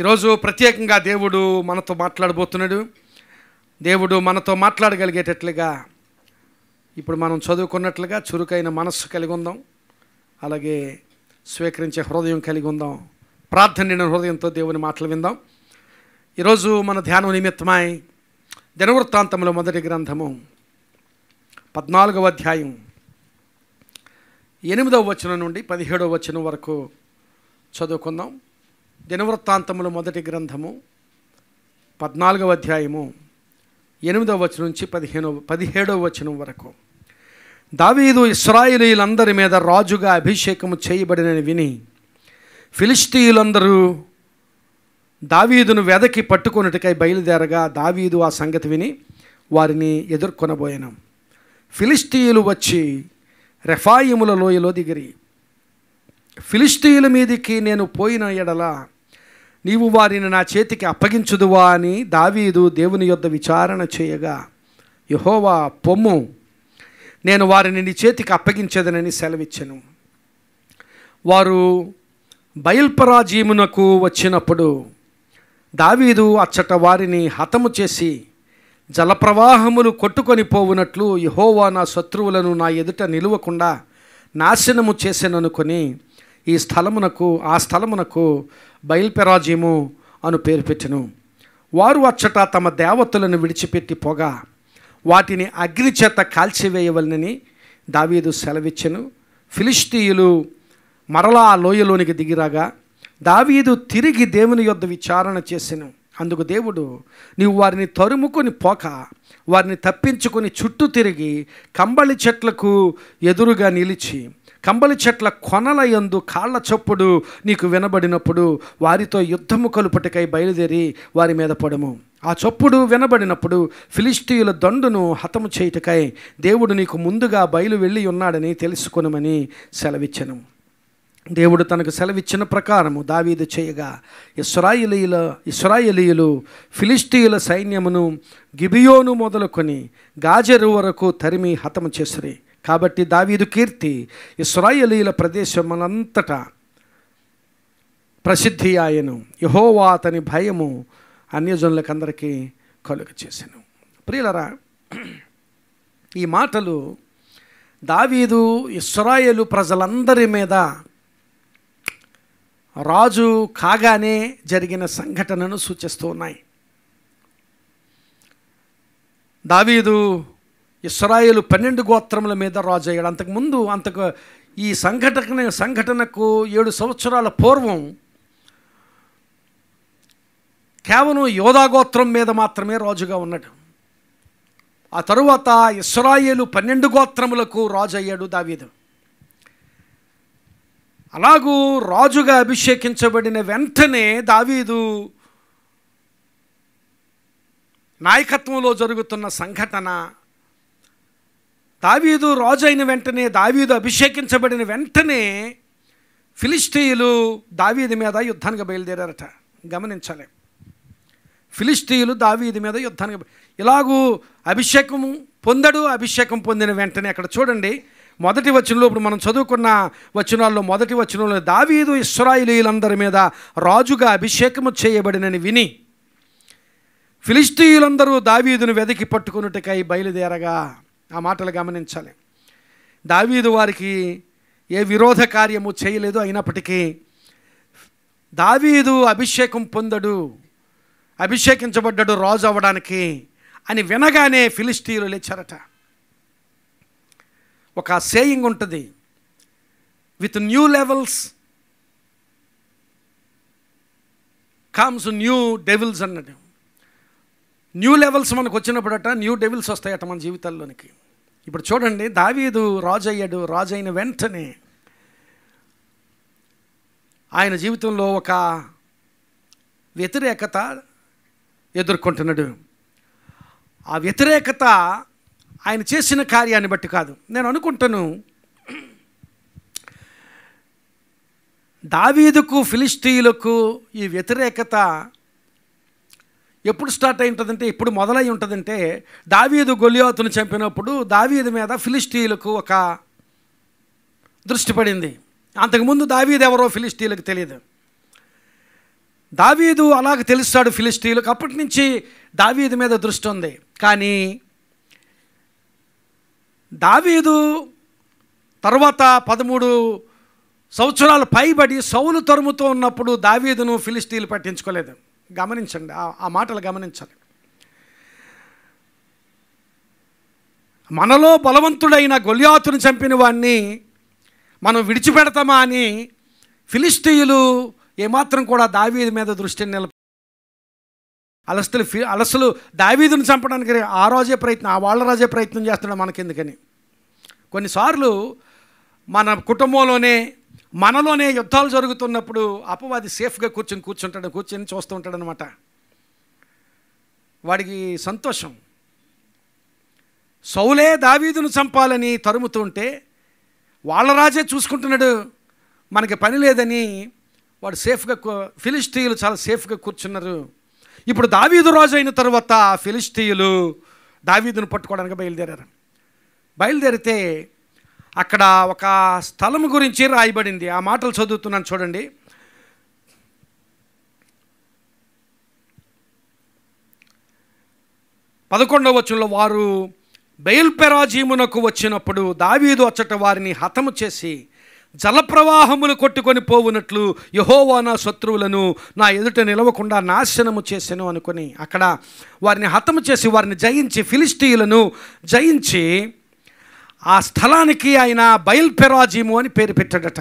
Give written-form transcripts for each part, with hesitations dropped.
ఈరోజు ప్రత్యేకంగా దేవుడు మనతో మాట్లాడబోతున్నాడు. దేవుడు మనతో మాట్లాడగలిగేటట్లుగా ఇప్పుడు మనం చదువుకున్నట్లుగా చురుకైన మనస్సు కలిగి ఉందాం. అలాగే స్వీకరించే హృదయం కలిగి ఉందాం. ప్రార్థన నిండిన హృదయంతో దేవుని మాటలు విందాం. ఈరోజు మన ధ్యానం నిమిత్తమై దినవృత్తాంతముల మొదటి గ్రంథము 14వ అధ్యాయం 8వ వచనం నుండి 17వ వచనం వరకు చదువుకుందాం. దినవృత్తాంతముల మొదటి గ్రంథము 14వ అధ్యాయము 8వ వచనం నుంచి 17వ వచనం వరకు. దావీదు ఇశ్రాయేలీయులందరి మీద రాజుగా అభిషేకము చేయబడినని విని ఫిలిష్తీయులందరూ దావీదును వెదకి పట్టుకొనుటకై బయలుదేరగా దావీదు ఆ సంగతి విని వారిని ఎదుర్కొనబోయాను. ఫిలిష్తీయులు వచ్చి రెఫాయిముల లోయలో దిగిరి. ఫిలిష్తీయుల మీదికి నేను పోయిన ఎడల నీవు వారిని నా చేతికి అప్పగించుదువా అని దావీదు దేవుని యొద్ద విచారణ చేయగా, యెహోవా పొమ్ము, నేను వారిని నీ చేతికి అప్పగించేదనని సెలవిచ్చెను. వారు బయల్పరాజీమునకు వచ్చినప్పుడు దావీదు అచ్చట వారిని హతము చేసి జలప్రవాహములు కొట్టుకొని పోవునట్లు యెహోవా నా శత్రువులను నా ఎదుట నిలువకుండా నాశనము చేసెననుకొని ఆ స్థలమునకు బయల్పెరాజీము అను పేరు పెట్టెను. వారు అచ్చట తమ దేవతలను విడిచిపెట్టి పోగా వాటిని అగ్ని చేత కాల్చివేయవలనని దావీదు సెలవిచ్చెను. ఫిలిష్తీయులు మరలా ఆ లోయలోనికి దిగిరాగా దావీదు తిరిగి దేవుని యొద్ద విచారణ చేసెను. అందుకు దేవుడు, నీవు వారిని తరుముకొని పోక వారిని తప్పించుకొని చుట్టూ తిరిగి కంబళి చెట్లకు ఎదురుగా నిలిచి కంబళి చెట్ల కొనల యందు కాళ్ళ చప్పుడు నీకు వినబడినప్పుడు వారితో యుద్ధము కలుపుటకై బయలుదేరి వారి మీద పడము. ఆ చప్పుడు వినబడినప్పుడు ఫిలిష్తీయుల దండును హతము చేయుటకై దేవుడు నీకు ముందుగా బయలు వెళ్ళి ఉన్నాడని తెలుసుకొనమని సెలవిచ్చెను. దేవుడు తనకు సెలవిచ్చిన ప్రకారము దావీదు చేయగా ఇశ్రాయేలీయులు ఫిలిష్తీయుల సైన్యమును గిబియోను మొదలుకొని గాజెరు వరకు తరిమి హతము చేసిరి. కాబట్టి దావీదు కీర్తి ఇశ్రాయేలీయుల ప్రదేశములంతటా ప్రసిద్ధి ఆయను. యెహోవా అతని భయము అన్యజనులకందరికీ కలుగ చేసెను. ప్రియులరా, ఈ మాటలు దావీదు ఇశ్రాయేలు ప్రజలందరి మీద రాజు కాగానే జరిగిన సంఘటనను సూచిస్తూ ఉన్నాయి. దావీదు ఇశ్రాయేలు 12 గోత్రముల మీద రాజు అయ్యాడు. అంతకు ఈ సంఘటనకు 7 సంవత్సరాల పూర్వం కేవలం యోధా గోత్రం మీద మాత్రమే రాజుగా ఉన్నాడు. ఆ తరువాత ఇశ్రాయేలు 12 గోత్రములకు రాజు అయ్యాడు దావీదు. అలాగూ రాజుగా అభిషేకించబడిన వెంటనే దావీదు నాయకత్వంలో జరుగుతున్న సంఘటన, దావీదు రాజు అయిన వెంటనే, దావీదు అభిషేకించబడిన వెంటనే ఫిలిష్తీయులు దావీదు మీద యుద్ధానికి బయలుదేరారట. గమనించాలి, ఫిలిష్తీయులు దావీదు మీద యుద్ధానికి ఇలాగూ అభిషేకం పొందిన వెంటనే అక్కడ చూడండి, మొదటి వచనంలో ఇప్పుడు మనం చదువుకున్న వచనాల్లో మొదటి వచనంలో దావీదు ఇశ్రాయేలీయులందరి మీద రాజుగా అభిషేకము చేయబడినని విని ఫిలిష్తీయులందరూ దావీదును వెదకి పట్టుకున్నట్టుకై బయలుదేరగా. ఆ మాటలు గమనించాలి. దావీదు వారికి ఏ విరోధ కార్యము చేయలేదు. అయినప్పటికీ దావీదు అభిషేకించబడ్డాడు రాజు అవ్వడానికి అని వినగానే ఫిలిష్తీయులు లేచారట. ఒక సేయింగ్ ఉంటుంది, with new levels comes new devils అన్నది. న్యూ లెవెల్స్ మనకు వచ్చినప్పుడట న్యూ డెవిల్స్ వస్తాయట మన జీవితాల్లోనికి. ఇప్పుడు చూడండి, దావీదు రాజు అయ్యాడు. రాజు అయిన వెంటనే ఆయన జీవితంలో ఒక వ్యతిరేకత ఎదుర్కొంటున్నాడు. ఆ వ్యతిరేకత ఆయన చేసిన కార్యాన్ని బట్టి కాదు. నేను అనుకుంటాను, దావీదుకు ఫిలిష్తీయులకు ఈ వ్యతిరేకత ఎప్పుడు స్టార్ట్ అయి ఉంటుందంటే, ఎప్పుడు మొదలై ఉంటుందంటే, దావీదు గొలియాతును చంపినప్పుడు దావీదు మీద ఫిలిష్తీయులకు ఒక దృష్టి పడింది. అంతకుముందు దావీదు ఎవరో ఫిలిష్తీయులకు తెలియదు. దావీదు అలాగ తెలుస్తాడు ఫిలిష్తీయులకు. అప్పటి నుంచి దావీదు మీద దృష్టి ఉంది. కానీ దావీదు తర్వాత 13 సంవత్సరాలు పైబడి సౌలు తరుముతో ఉన్నప్పుడు దావీదును ఫిలిష్తీయులు పట్టించుకోలేదు. గమనించండి, ఆ మాటలు గమనించాలి. మనలో బలవంతుడైన గొల్యాతును చంపిన వాడిని మనం విడిచిపెడతామా అని ఫిలిష్తీయులు ఏమాత్రం కూడా దావీదు మీద దృష్టిని అలసలు దావీదును చంపడానికి ఆ వాళ్ళ రాజే ప్రయత్నం చేస్తున్నాడు. మనకెందుకని కొన్నిసార్లు మన కుటుంబంలోనే మనలోనే యుద్ధాలు జరుగుతున్నప్పుడు అపవాది సేఫ్గా కూర్చొని చూస్తూ ఉంటాడు అనమాట. వాడికి సంతోషం. సౌలే దావీదును చంపాలని తరుముతూ ఉంటే వాళ్ళ రాజే చూసుకుంటున్నాడు, మనకి పని లేదని వాడు సేఫ్గా ఫిలిష్తీయులు చాలా సేఫ్గా కూర్చున్నారు. ఇప్పుడు దావీదు రాజు అయిన తర్వాత ఫిలిష్తీయులు దావీదును పట్టుకోవడానికి బయలుదేరితే అక్కడ ఒక స్థలం గురించి రాయబడింది. ఆ మాటలు చదువుతున్నాను చూడండి. పదకొండవ వచనంలో వారు బయల్పెరాజీమునకు వచ్చినప్పుడు దావీదు అచ్చట వారిని హతము చేసి జలప్రవాహములు కొట్టుకొని పోవునట్లు యెహోవా నా శత్రువులను నా ఎదుట నిలవకుండా నాశనము చేసెను అనుకొని అక్కడ వారిని హతము చేసి వారిని జయించి ఫిలిష్తీయులను జయించి ఆ స్థలానికి ఆయన బయల్పెరాజీము అని పేరు పెట్టాడట.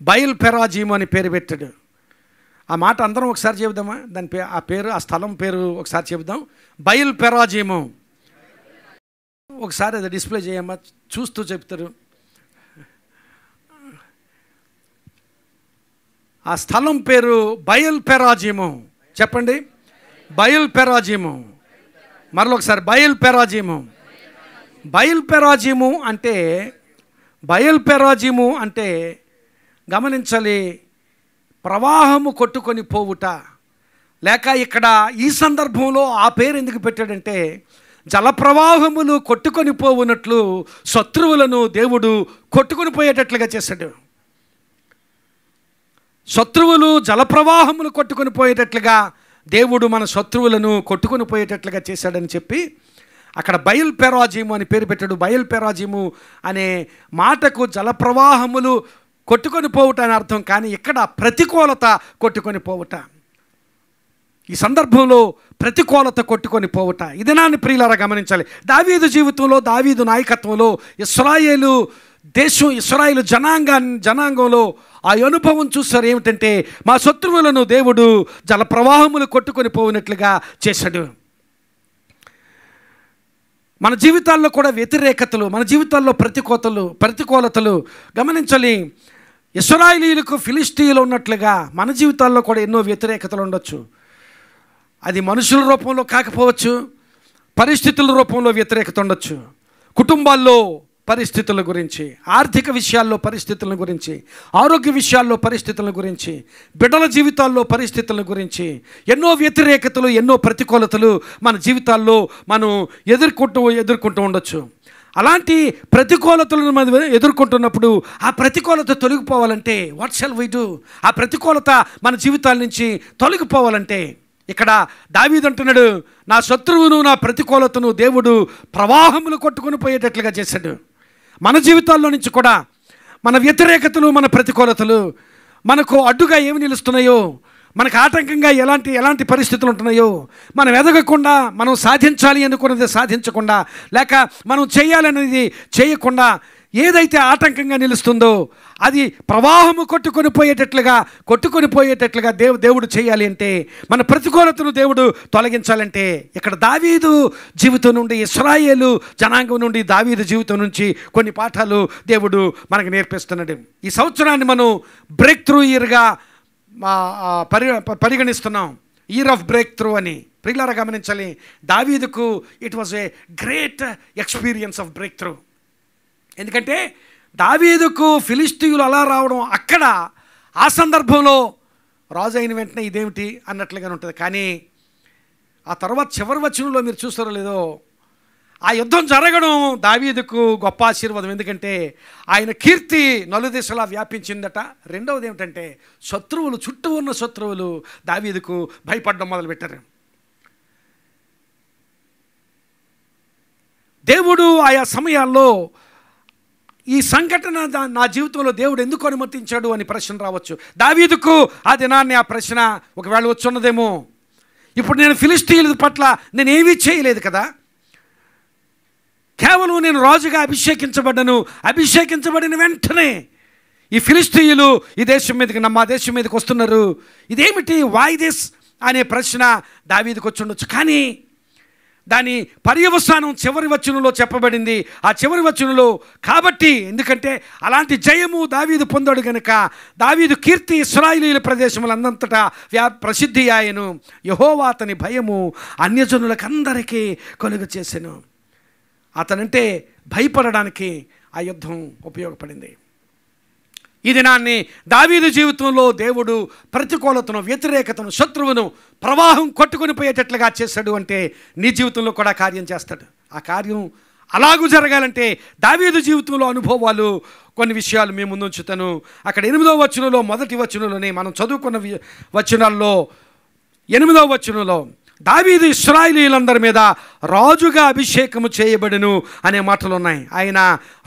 బయల్పెరాజీము అని పేరు పెట్టాడు. ఆ మాట అందరం ఒకసారి చెబుదామా? ఆ స్థలం పేరు ఒకసారి చెబుదాం. బయల్పెరాజీము. ఒకసారి అది డిస్ప్లే చేయమ్మా, చూస్తూ చెప్తారు. ఆ స్థలం పేరు బయల్పెరాజీము. చెప్పండి, బయల్పెరాజీము. మరొకసారి బయల్పెరాజీము. బయల్పెరాజీము అంటే గమనించాలి, ప్రవాహము కొట్టుకొని పోవుట. లేక ఇక్కడ ఈ సందర్భంలో ఆ పేరు ఎందుకు పెట్టాడంటే జలప్రవాహములు కొట్టుకొని పోవునట్లు శత్రువులను దేవుడు కొట్టుకొని పోయేటట్లుగా చేశాడు. శత్రువులు జలప్రవాహములు కొట్టుకొని పోయేటట్లుగా దేవుడు మన శత్రువులను కొట్టుకొని పోయేటట్లుగా చేశాడని చెప్పి అక్కడ బయల్పెరాజీము అని పేరు పెట్టాడు. బయల్పెరాజీము అనే మాటకు జలప్రవాహములు కొట్టుకొని పోవుట అని అర్థం. కానీ ఇక్కడ ప్రతికూలత కొట్టుకొని పోవుట. ఈ సందర్భంలో ప్రతికూలత కొట్టుకొని పోవుట. ఇది నాన్ని ప్రియులారా గమనించాలి. దావీదు జీవితంలో, దావీదు నాయకత్వంలో ఇశ్రాయేలు దేశం, ఇశ్రాయేలు జనాంగంలో ఆ అనుభవం చూస్తారు. ఏమిటంటే మా శత్రువులను దేవుడు జలప్రవాహములు కొట్టుకొని పోయినట్లుగా చేశాడు. మన జీవితాల్లో కూడా వ్యతిరేకతలు, మన జీవితాల్లో ప్రతికూలతలు గమనించాలి. ఇశ్రాయేలీయులకు ఫిలిష్తీయులు ఉన్నట్లుగా మన జీవితాల్లో కూడా ఎన్నో వ్యతిరేకతలు ఉండొచ్చు. అది మనుషుల రూపంలో కాకపోవచ్చు, పరిస్థితుల రూపంలో వ్యతిరేకత ఉండొచ్చు. కుటుంబాల్లో పరిస్థితుల గురించి, ఆర్థిక విషయాల్లో పరిస్థితుల గురించి, ఆరోగ్య విషయాల్లో పరిస్థితుల గురించి, బిడ్డల జీవితాల్లో పరిస్థితుల గురించి ఎన్నో వ్యతిరేకతలు, ఎన్నో ప్రతికూలతలు మన జీవితాల్లో మనం ఎదుర్కొంటూ ఉండొచ్చు. అలాంటి ప్రతికూలతలను మనం ఎదుర్కొంటున్నప్పుడు ఆ ప్రతికూలత తొలగిపోవాలంటే వాట్ షల్ వి డూ? ఆ ప్రతికూలత మన జీవితాల నుంచి తొలగిపోవాలంటే ఇక్కడ దావీదు అంటున్నాడు, నా శత్రువును, నా ప్రతికూలతను దేవుడు ప్రవాహములు కొట్టుకొని పోయేటట్లుగా చేశాడు. మన జీవితాల్లో నుంచి కూడా మన వ్యతిరేకతలు, మన ప్రతికూలతలు మనకు అడ్డుగా ఏమి నిలుస్తున్నాయో, మనకు ఆటంకంగా ఎలాంటి పరిస్థితులు ఉంటున్నాయో, మనం ఎదగకుండా, మనం సాధించాలి అనుకున్నది సాధించకుండా, లేక మనం చేయాలనేది చేయకుండా ఏదైతే ఆటంకంగా నిలుస్తుందో అది ప్రవాహము కొట్టుకొని పోయేటట్లుగా దేవుడు చేయాలి అంటే, మన ప్రతికూలతను దేవుడు తొలగించాలంటే ఇక్కడ దావీదు జీవితం నుండి, ఇశ్రాయేలు జనాంగం నుండి దావీదు జీవితం నుంచి కొన్ని పాఠాలు దేవుడు మనకు నేర్పిస్తున్నాడు. ఈ సంవత్సరాన్ని మనం బ్రేక్ త్రూ ఇయర్గా పరిగణిస్తున్నాం. ఇయర్ ఆఫ్ బ్రేక్ త్రూ అని. ప్రియులారా గమనించాలి, దావీదుకు it was a great experience of breakthrough. ఎందుకంటే దావీదుకు ఫిలిష్తీయులు అలా రావడం, అక్కడ ఆ సందర్భంలో రాజు అయిన వెంటనే ఇదేమిటి అన్నట్లుగానే ఉంటుంది. కానీ ఆ తర్వాత చివరి వచనంలో మీరు చూస్తారో లేదో, ఆ యుద్ధం జరగడం దావీదుకు గొప్ప ఆశీర్వాదం. ఎందుకంటే ఆయన కీర్తి నలుదిశలా వ్యాపించిందట. రెండవది ఏమిటంటే శత్రువులు, చుట్టూ ఉన్న శత్రువులు దావీదుకు భయపడడం మొదలుపెట్టారు. దేవుడు ఆయా సమయాల్లో ఈ సంఘటన నా జీవితంలో దేవుడు ఎందుకు అనుమతించాడు అని ప్రశ్న రావచ్చు. దావీదుకు ఆ దినాన్ని ఆ ప్రశ్న ఒకవేళ వచ్చున్నదేమో. ఇప్పుడు నేను ఫిలిష్తీయుల పట్ల నేనేమీ చేయలేదు కదా, కేవలం నేను రాజుగా అభిషేకించబడ్డాను. అభిషేకించబడిన వెంటనే ఈ ఫిలిష్తీయులు ఈ దేశం మీదకి, మా దేశం మీదకి వస్తున్నారు. ఇదేమిటి, వై దిస్ అనే ప్రశ్న దావీదుకు వచ్చి ఉండొచ్చు. కానీ దాని పర్యవసానం చివరి వచనంలో చెప్పబడింది. ఆ చివరి వచనంలో కాబట్టి, ఎందుకంటే అలాంటి జయము దావీదు పొందాడు కనుక దావీదు కీర్తి ఇశ్రాయేలీయుల ప్రదేశములందంతటా ప్రసిద్ధి ఆయను. యెహోవా అతని భయము అన్యజనులకందరికీ కలుగ చేసెను. అతనంటే భయపడడానికి ఆ యుద్ధం ఉపయోగపడింది. ఈ దినాన్ని దావీదు జీవితంలో దేవుడు ప్రతికూలతను, వ్యతిరేకతను, శత్రువును ప్రవాహం కొట్టుకొని పోయేటట్లుగా చేశాడు. అంటే నీ జీవితంలో కూడా కార్యం చేస్తాడు. ఆ కార్యం అలాగూ జరగాలంటే దావీదు జీవితంలో అనుభవాలు కొన్ని విషయాలు మేము ముందుంచుతాను. అక్కడ 8వ వచనంలో, మొదటి వచనంలోనే మనం చదువుకున్న వచనాల్లో 8వ వచనంలో దావీదు ఇశ్రాయేలీయులందరి మీద రాజుగా అభిషేకము చేయబడును అనే మాటలు ఉన్నాయి. ఆయన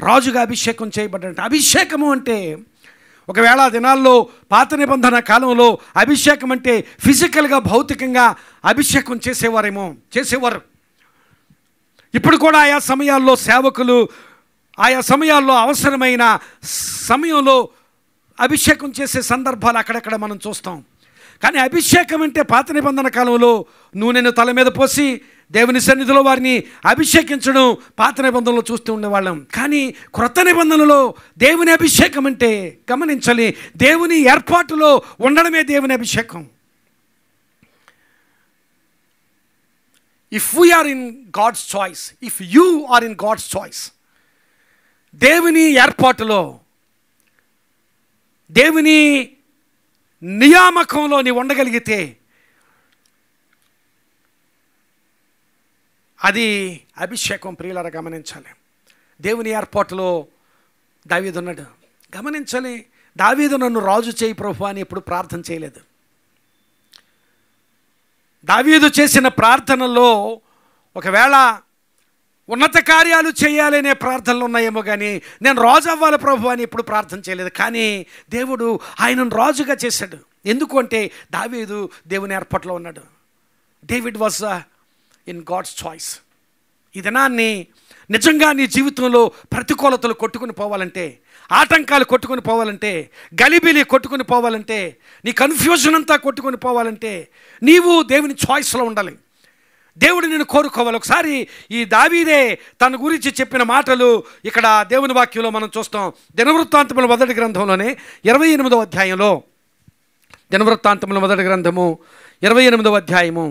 రాజుగా అభిషేకం చేయబడ్డ. అభిషేకము అంటే ఒకవేళ ఆ దినాల్లో పాత నిబంధన కాలంలో అభిషేకం అంటే ఫిజికల్గా, భౌతికంగా అభిషేకం చేసేవారు. ఇప్పుడు కూడా ఆయా సమయాల్లో సేవకులు ఆయా సమయాల్లో అవసరమైన సమయంలో అభిషేకం చేసే సందర్భాలు అక్కడక్కడ మనం చూస్తాం. కానీ అభిషేకం అంటే పాత నిబంధన కాలంలో నూనెను తల మీద పోసి దేవుని సన్నిధిలో వారిని అభిషేకించడం పాత నిబంధనలో చూస్తూ ఉండేవాళ్ళం. కానీ క్రొత్త నిబంధనలో దేవుని అభిషేకం అంటే గమనించాలి, దేవుని ఏర్పాటులో ఉండడమే దేవుని అభిషేకం. If we're in God's choice, if you are in God's choice, దేవుని ఏర్పాటులో, దేవుని నియామకంలో నీవు ఉండగలిగితే అది అభిషేకం. ప్రియులారా గమనించాలి, దేవుని ఏర్పాటులో దావీదు ఉన్నాడు. గమనించాలి, దావీదు నన్ను రాజు చేయి ప్రభు అని ఎప్పుడు ప్రార్థన చేయలేదు. దావీదు చేసిన ప్రార్థనలో ఒకవేళ ఉన్నత కార్యాలు చేయాలనే ప్రార్థనలు ఉన్నాయేమో కానీ నేను రాజు అవ్వాలి ప్రభు అని ఎప్పుడు ప్రార్థన చేయలేదు. కానీ దేవుడు ఆయనను రాజుగా చేశాడు. ఎందుకు అంటే దావీదు దేవుని ఏర్పాటులో ఉన్నాడు. David was in God's choice. ఈ దినాన్ని నిజంగా నీ జీవితంలో ప్రతికూలతలు కొట్టుకుని పోవాలంటే, ఆటంకాలు కొట్టుకుని పోవాలంటే, గలిబిలి కొట్టుకుని పోవాలంటే, నీ కన్ఫ్యూజన్ అంతా కొట్టుకుని పోవాలంటే నీవు దేవుని చాయిస్లో ఉండాలి. దేవుడు నిన్ను కోరుకోవాలి. ఒకసారి ఈ దావీదే తన గురించి చెప్పిన మాటలు ఇక్కడ దేవుని వాక్యంలో మనం చూస్తాం. దినవృత్తాంతముల మొదటి గ్రంథంలోనే 28వ అధ్యాయంలో, దినవృత్తాంతముల మొదటి గ్రంథము 28వ అధ్యాయము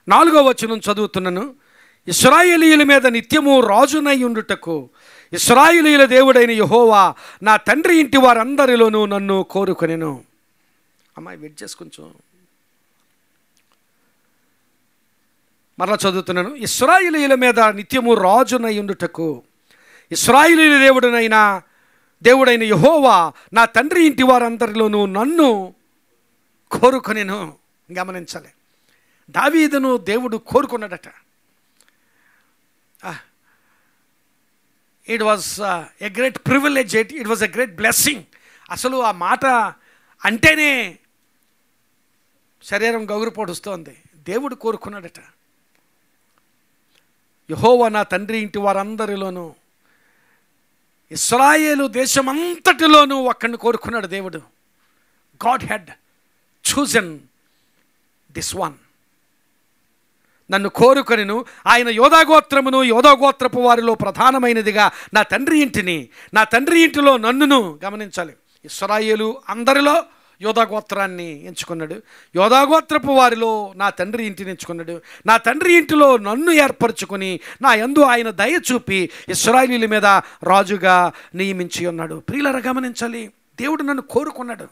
4వ వచనం చదువుతున్నాను. ఇశ్రాయేలీయుల మీద నిత్యము రాజునై ఉండుటకు ఇశ్రాయేలీయుల దేవుడైన యెహోవా నా తండ్రి ఇంటి వారందరిలోనూ నన్ను కోరుకొనెను. అమ్మాయి వెయిట్ చేసి కొంచెం మరలా చదువుతున్నాను. ఇశ్రాయేలీయుల మీద నిత్యము రాజునై ఉండుటకు ఇశ్రాయేలీయుల దేవుడైన యెహోవా నా తండ్రి ఇంటి వారందరిలోనూ నన్ను కోరుకొనెను. గమనించాలి, దావీదును దేవుడు కోరుకున్నాడట. It was a great privilege, it was a great blessing. అసలు ఆ మాట అంటేనే శరీరం గౌరవపడుస్తోంది. దేవుడు కోరుకున్నాడట. యెహోవా నా తండ్రి ఇంటి వారందరిలోనూ, ఇశ్రాయేలు దేశమంతటిలోనూ ఒక్కడిని కోరుకున్నాడు దేవుడు. God had chosen this one. నన్ను కోరుకొనిను ఆయన యోధాగోత్రమును యోధాగోత్రపు వారిలో ప్రధానమైనదిగా నా తండ్రి ఇంటిలో నన్నును. గమనించాలి, ఇశ్రాయేలు అందరిలో యోధాగోత్రాన్ని ఎంచుకున్నాడు. యోధాగోత్రపు వారిలో నా తండ్రి ఇంటిని ఎంచుకున్నాడు. నా తండ్రి ఇంటిలో నన్ను ఏర్పరచుకొని నా యందు ఆయన దయ చూపి ఇశ్రాయేలీయుల మీద రాజుగా నియమించి ఉన్నాడు. ప్రియులారా గమనించాలి, దేవుడు నన్ను కోరుకున్నాడు.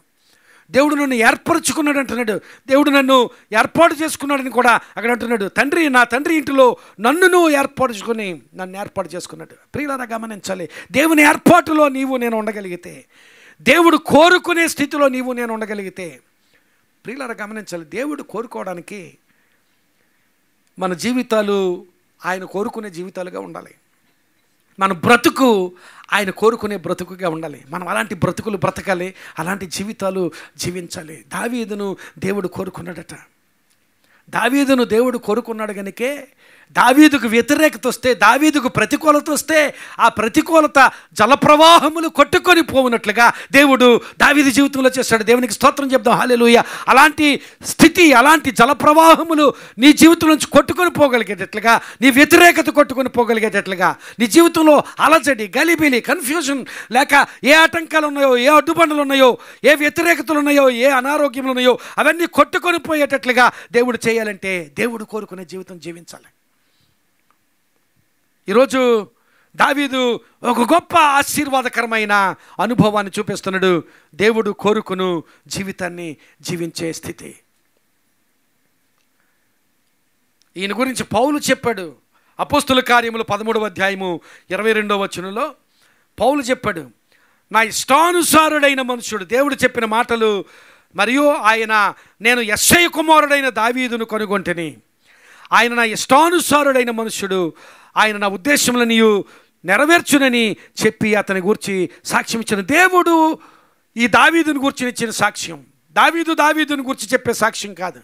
దేవుడు నన్ను ఏర్పరచుకున్నాడు అంటున్నాడు. దేవుడు నన్ను ఏర్పాటు చేసుకున్నాడని కూడా అక్కడ అంటున్నాడు. తండ్రి, నా తండ్రి ఇంటిలో నన్ను ఏర్పాటు చేసుకున్నాడు. ప్రియులారా గమనించాలి, దేవుని ఏర్పాటులో నీవు నేను ఉండగలిగితే, దేవుడు కోరుకునే స్థితిలో నీవు నేను ఉండగలిగితే, ప్రియులారా గమనించాలి, దేవుడు కోరుకోవడానికి మన జీవితాలు ఆయన కోరుకునే జీవితాలుగా ఉండాలి. మన బ్రతుకు ఆయన కోరుకునే బ్రతుకుగా ఉండాలి. మనం అలాంటి బ్రతుకులు బ్రతకాలి, అలాంటి జీవితాలు జీవించాలి. దావీదును దేవుడు కోరుకున్నాడట. దావీదును దేవుడు కోరుకున్నాడు కనుకే దావీదుకు వ్యతిరేకత వస్తే, దావీదుకు ప్రతికూలత వస్తే, ఆ ప్రతికూలత జలప్రవాహములు కొట్టుకొని పోవునట్లుగా దేవుడు దావీదు జీవితంలో చేస్తాడు. దేవునికి స్తోత్రం చెప్దాం, హల్లెలూయా. అలాంటి స్థితి, అలాంటి జలప్రవాహములు నీ జీవితం నుంచి కొట్టుకొని పోగలిగేటట్లుగా, నీ వ్యతిరేకత కొట్టుకొని పోగలిగేటట్లుగా, నీ జీవితంలో అలజడి, గలిబిలి, కన్ఫ్యూజన్ లేక ఏ ఆటంకాలు ఉన్నాయో, ఏ అడ్డుబండలు ఉన్నాయో, ఏ వ్యతిరేకతలు ఉన్నాయో, ఏ అనారోగ్యములు ఉన్నాయో అవన్నీ కొట్టుకొని పోయేటట్లుగా దేవుడు చేయాలంటే దేవుడు కోరుకునే జీవితం జీవించాలి. ఈరోజు దావీదు ఒక గొప్ప ఆశీర్వాదకరమైన అనుభవాన్ని చూపిస్తున్నాడు. దేవుడు కోరుకును జీవితాన్ని జీవించే స్థితి. ఈయన గురించి పౌలు చెప్పాడు. అపోస్తుల కార్యములు 13వ అధ్యాయము 22వ వచనంలో పౌలు చెప్పాడు, నా ఇష్టానుసారుడైన మనుషుడు, దేవుడు చెప్పిన మాటలు, మరియు ఆయన, నేను యెష్షయి కుమారుడైన దావీదును కనుగొంటిని, ఆయన నా ఇష్టానుసారుడైన మనుష్యుడు, ఆయన నా ఉద్దేశములను నెరవేర్చునని చెప్పి అతని గురించి సాక్ష్యం ఇచ్చిన దేవుడు ఈ దావీదుని గురించి ఇచ్చిన సాక్ష్యం దావీదుని గురించి చెప్పే సాక్ష్యం కాదు,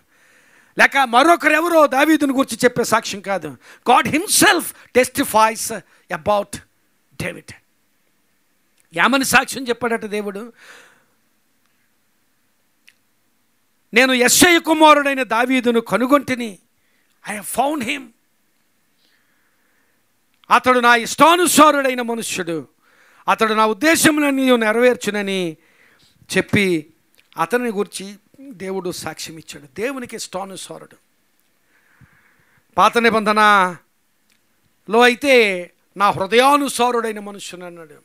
లేక మరొకరెవరో దావీదుని గురించి చెప్పే సాక్ష్యం కాదు. God himself టెస్టిఫైస్ about David. ఏమని సాక్ష్యం చెప్పాడట దేవుడు? నేను యెష్షయి కుమారుడైన దావీదును కనుగొంటిని, ఐ హావ్ ఫౌండ్ హిమ్. అతడు నా ఇష్టానుసారుడైన మనుష్యుడు, అతడు నా ఉద్దేశములను నెరవేర్చునని చెప్పి అతని గురించి దేవుడు సాక్ష్యం ఇచ్చాడు. దేవునికి ఇష్టానుసారుడు. పాత నిబంధనలో అయితే నా హృదయానుసారుడైన మనుష్యుడు అన్నాడు.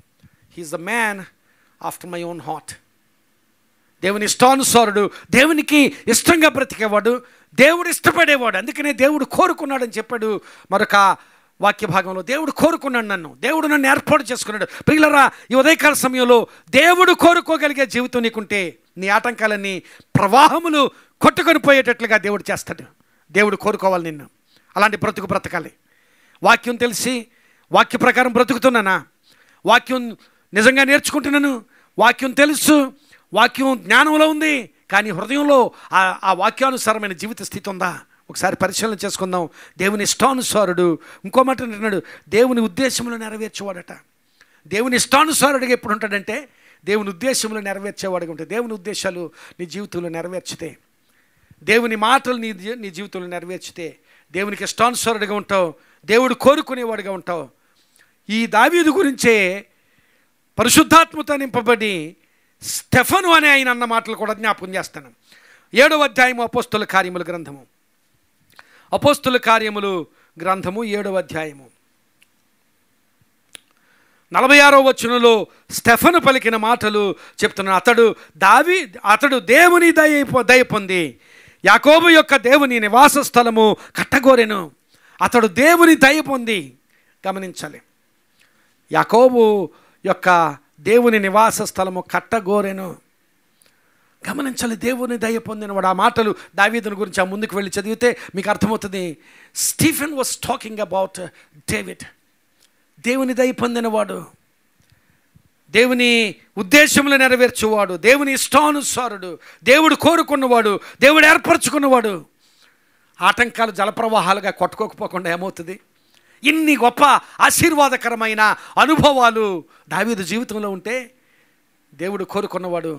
He is the man after my own heart. దేవుని ఇష్టానుసారుడు, దేవునికి ఇష్టంగా బ్రతికేవాడు, దేవుడు ఇష్టపడేవాడు. అందుకనే దేవుడు కోరుకున్నాడని చెప్పాడు మరొక వాక్య భాగంలో. దేవుడు కోరుకున్నాడు నన్ను, దేవుడు నన్ను ఏర్పాటు చేసుకున్నాడు. ప్రియులారా, ఈ ఉదయకాల సమయంలో దేవుడు కోరుకోగలిగే జీవితం నీకుంటే నీ ఆటంకాలన్నీ ప్రవాహములు కొట్టుకొని పోయేటట్లుగా దేవుడు చేస్తాడు. దేవుడు కోరుకోవాలి నిన్ను. అలాంటి బ్రతుకు బ్రతకాలి. వాక్యం తెలిసి వాక్య ప్రకారం బ్రతుకుతున్నానా? వాక్యం నిజంగా నేర్చుకుంటున్నాను, వాక్యం తెలుసు, వాక్యం జ్ఞానంలో ఉంది, కానీ హృదయంలో ఆ వాక్యానుసారమైన జీవిత స్థితి ఉందా? ఒకసారి పరిశీలన చేసుకుందాం. దేవుని ఇష్టానుసారుడు. ఇంకో మాట అంటున్నాడు, దేవుని ఉద్దేశములు నెరవేర్చేవాడట. దేవుని ఇష్టానుసారుడిగా ఎప్పుడు ఉంటాడంటే దేవుని ఉద్దేశములు నెరవేర్చేవాడిగా ఉంటాయి. దేవుని ఉద్దేశాలు నీ జీవితంలో నెరవేర్చితే, దేవుని మాటలు నీ జీవితంలో నెరవేర్చితే దేవునికి ఇష్టానుసారుడిగా ఉంటావు, దేవుడు కోరుకునేవాడిగా ఉంటావు. ఈ దావీదు గురించే పరిశుద్ధాత్మతో నింపబడి స్టెఫను అనే ఆయన అన్న మాటలు కూడా జ్ఞాపకం చేస్తాను. 7వ అధ్యాయము అపోస్తుల కార్యముల గ్రంథము, అపోస్తుల కార్యములు గ్రంథము 7వ అధ్యాయము 46వ వచనంలో స్టెఫను పలికిన మాటలు చెప్తున్నాను. అతడు దేవుని దయ పొంది యాకోబు యొక్క దేవుని నివాస స్థలము కట్టగోరెను. అతడు దేవుని దయ పొంది, గమనించాలి, యాకోబు యొక్క దేవుని నివాస స్థలము కట్టగోరెను. గమనించాలి, దేవుని దయ పొందినవాడు. ఆ మాటలు దావీదుని గురించి ఆ ముందుకు వెళ్ళి చదివితే మీకు అర్థమవుతుంది. Stephen was talking about David. దేవుని దయ పొందినవాడు, దేవుని ఉద్దేశములు నెరవేర్చువాడు, దేవుని ఇష్టానుసారుడు, దేవుడు కోరుకున్నవాడు, దేవుడు ఏర్పరచుకున్నవాడు. ఆటంకాలు జలప్రవాహాలుగా కొట్టుకోకపోకుండా ఏమవుతుంది? ఇన్ని గొప్ప ఆశీర్వాదకరమైన అనుభవాలు దావీదు జీవితంలో ఉంటే, దేవుడు కోరుకున్నవాడు,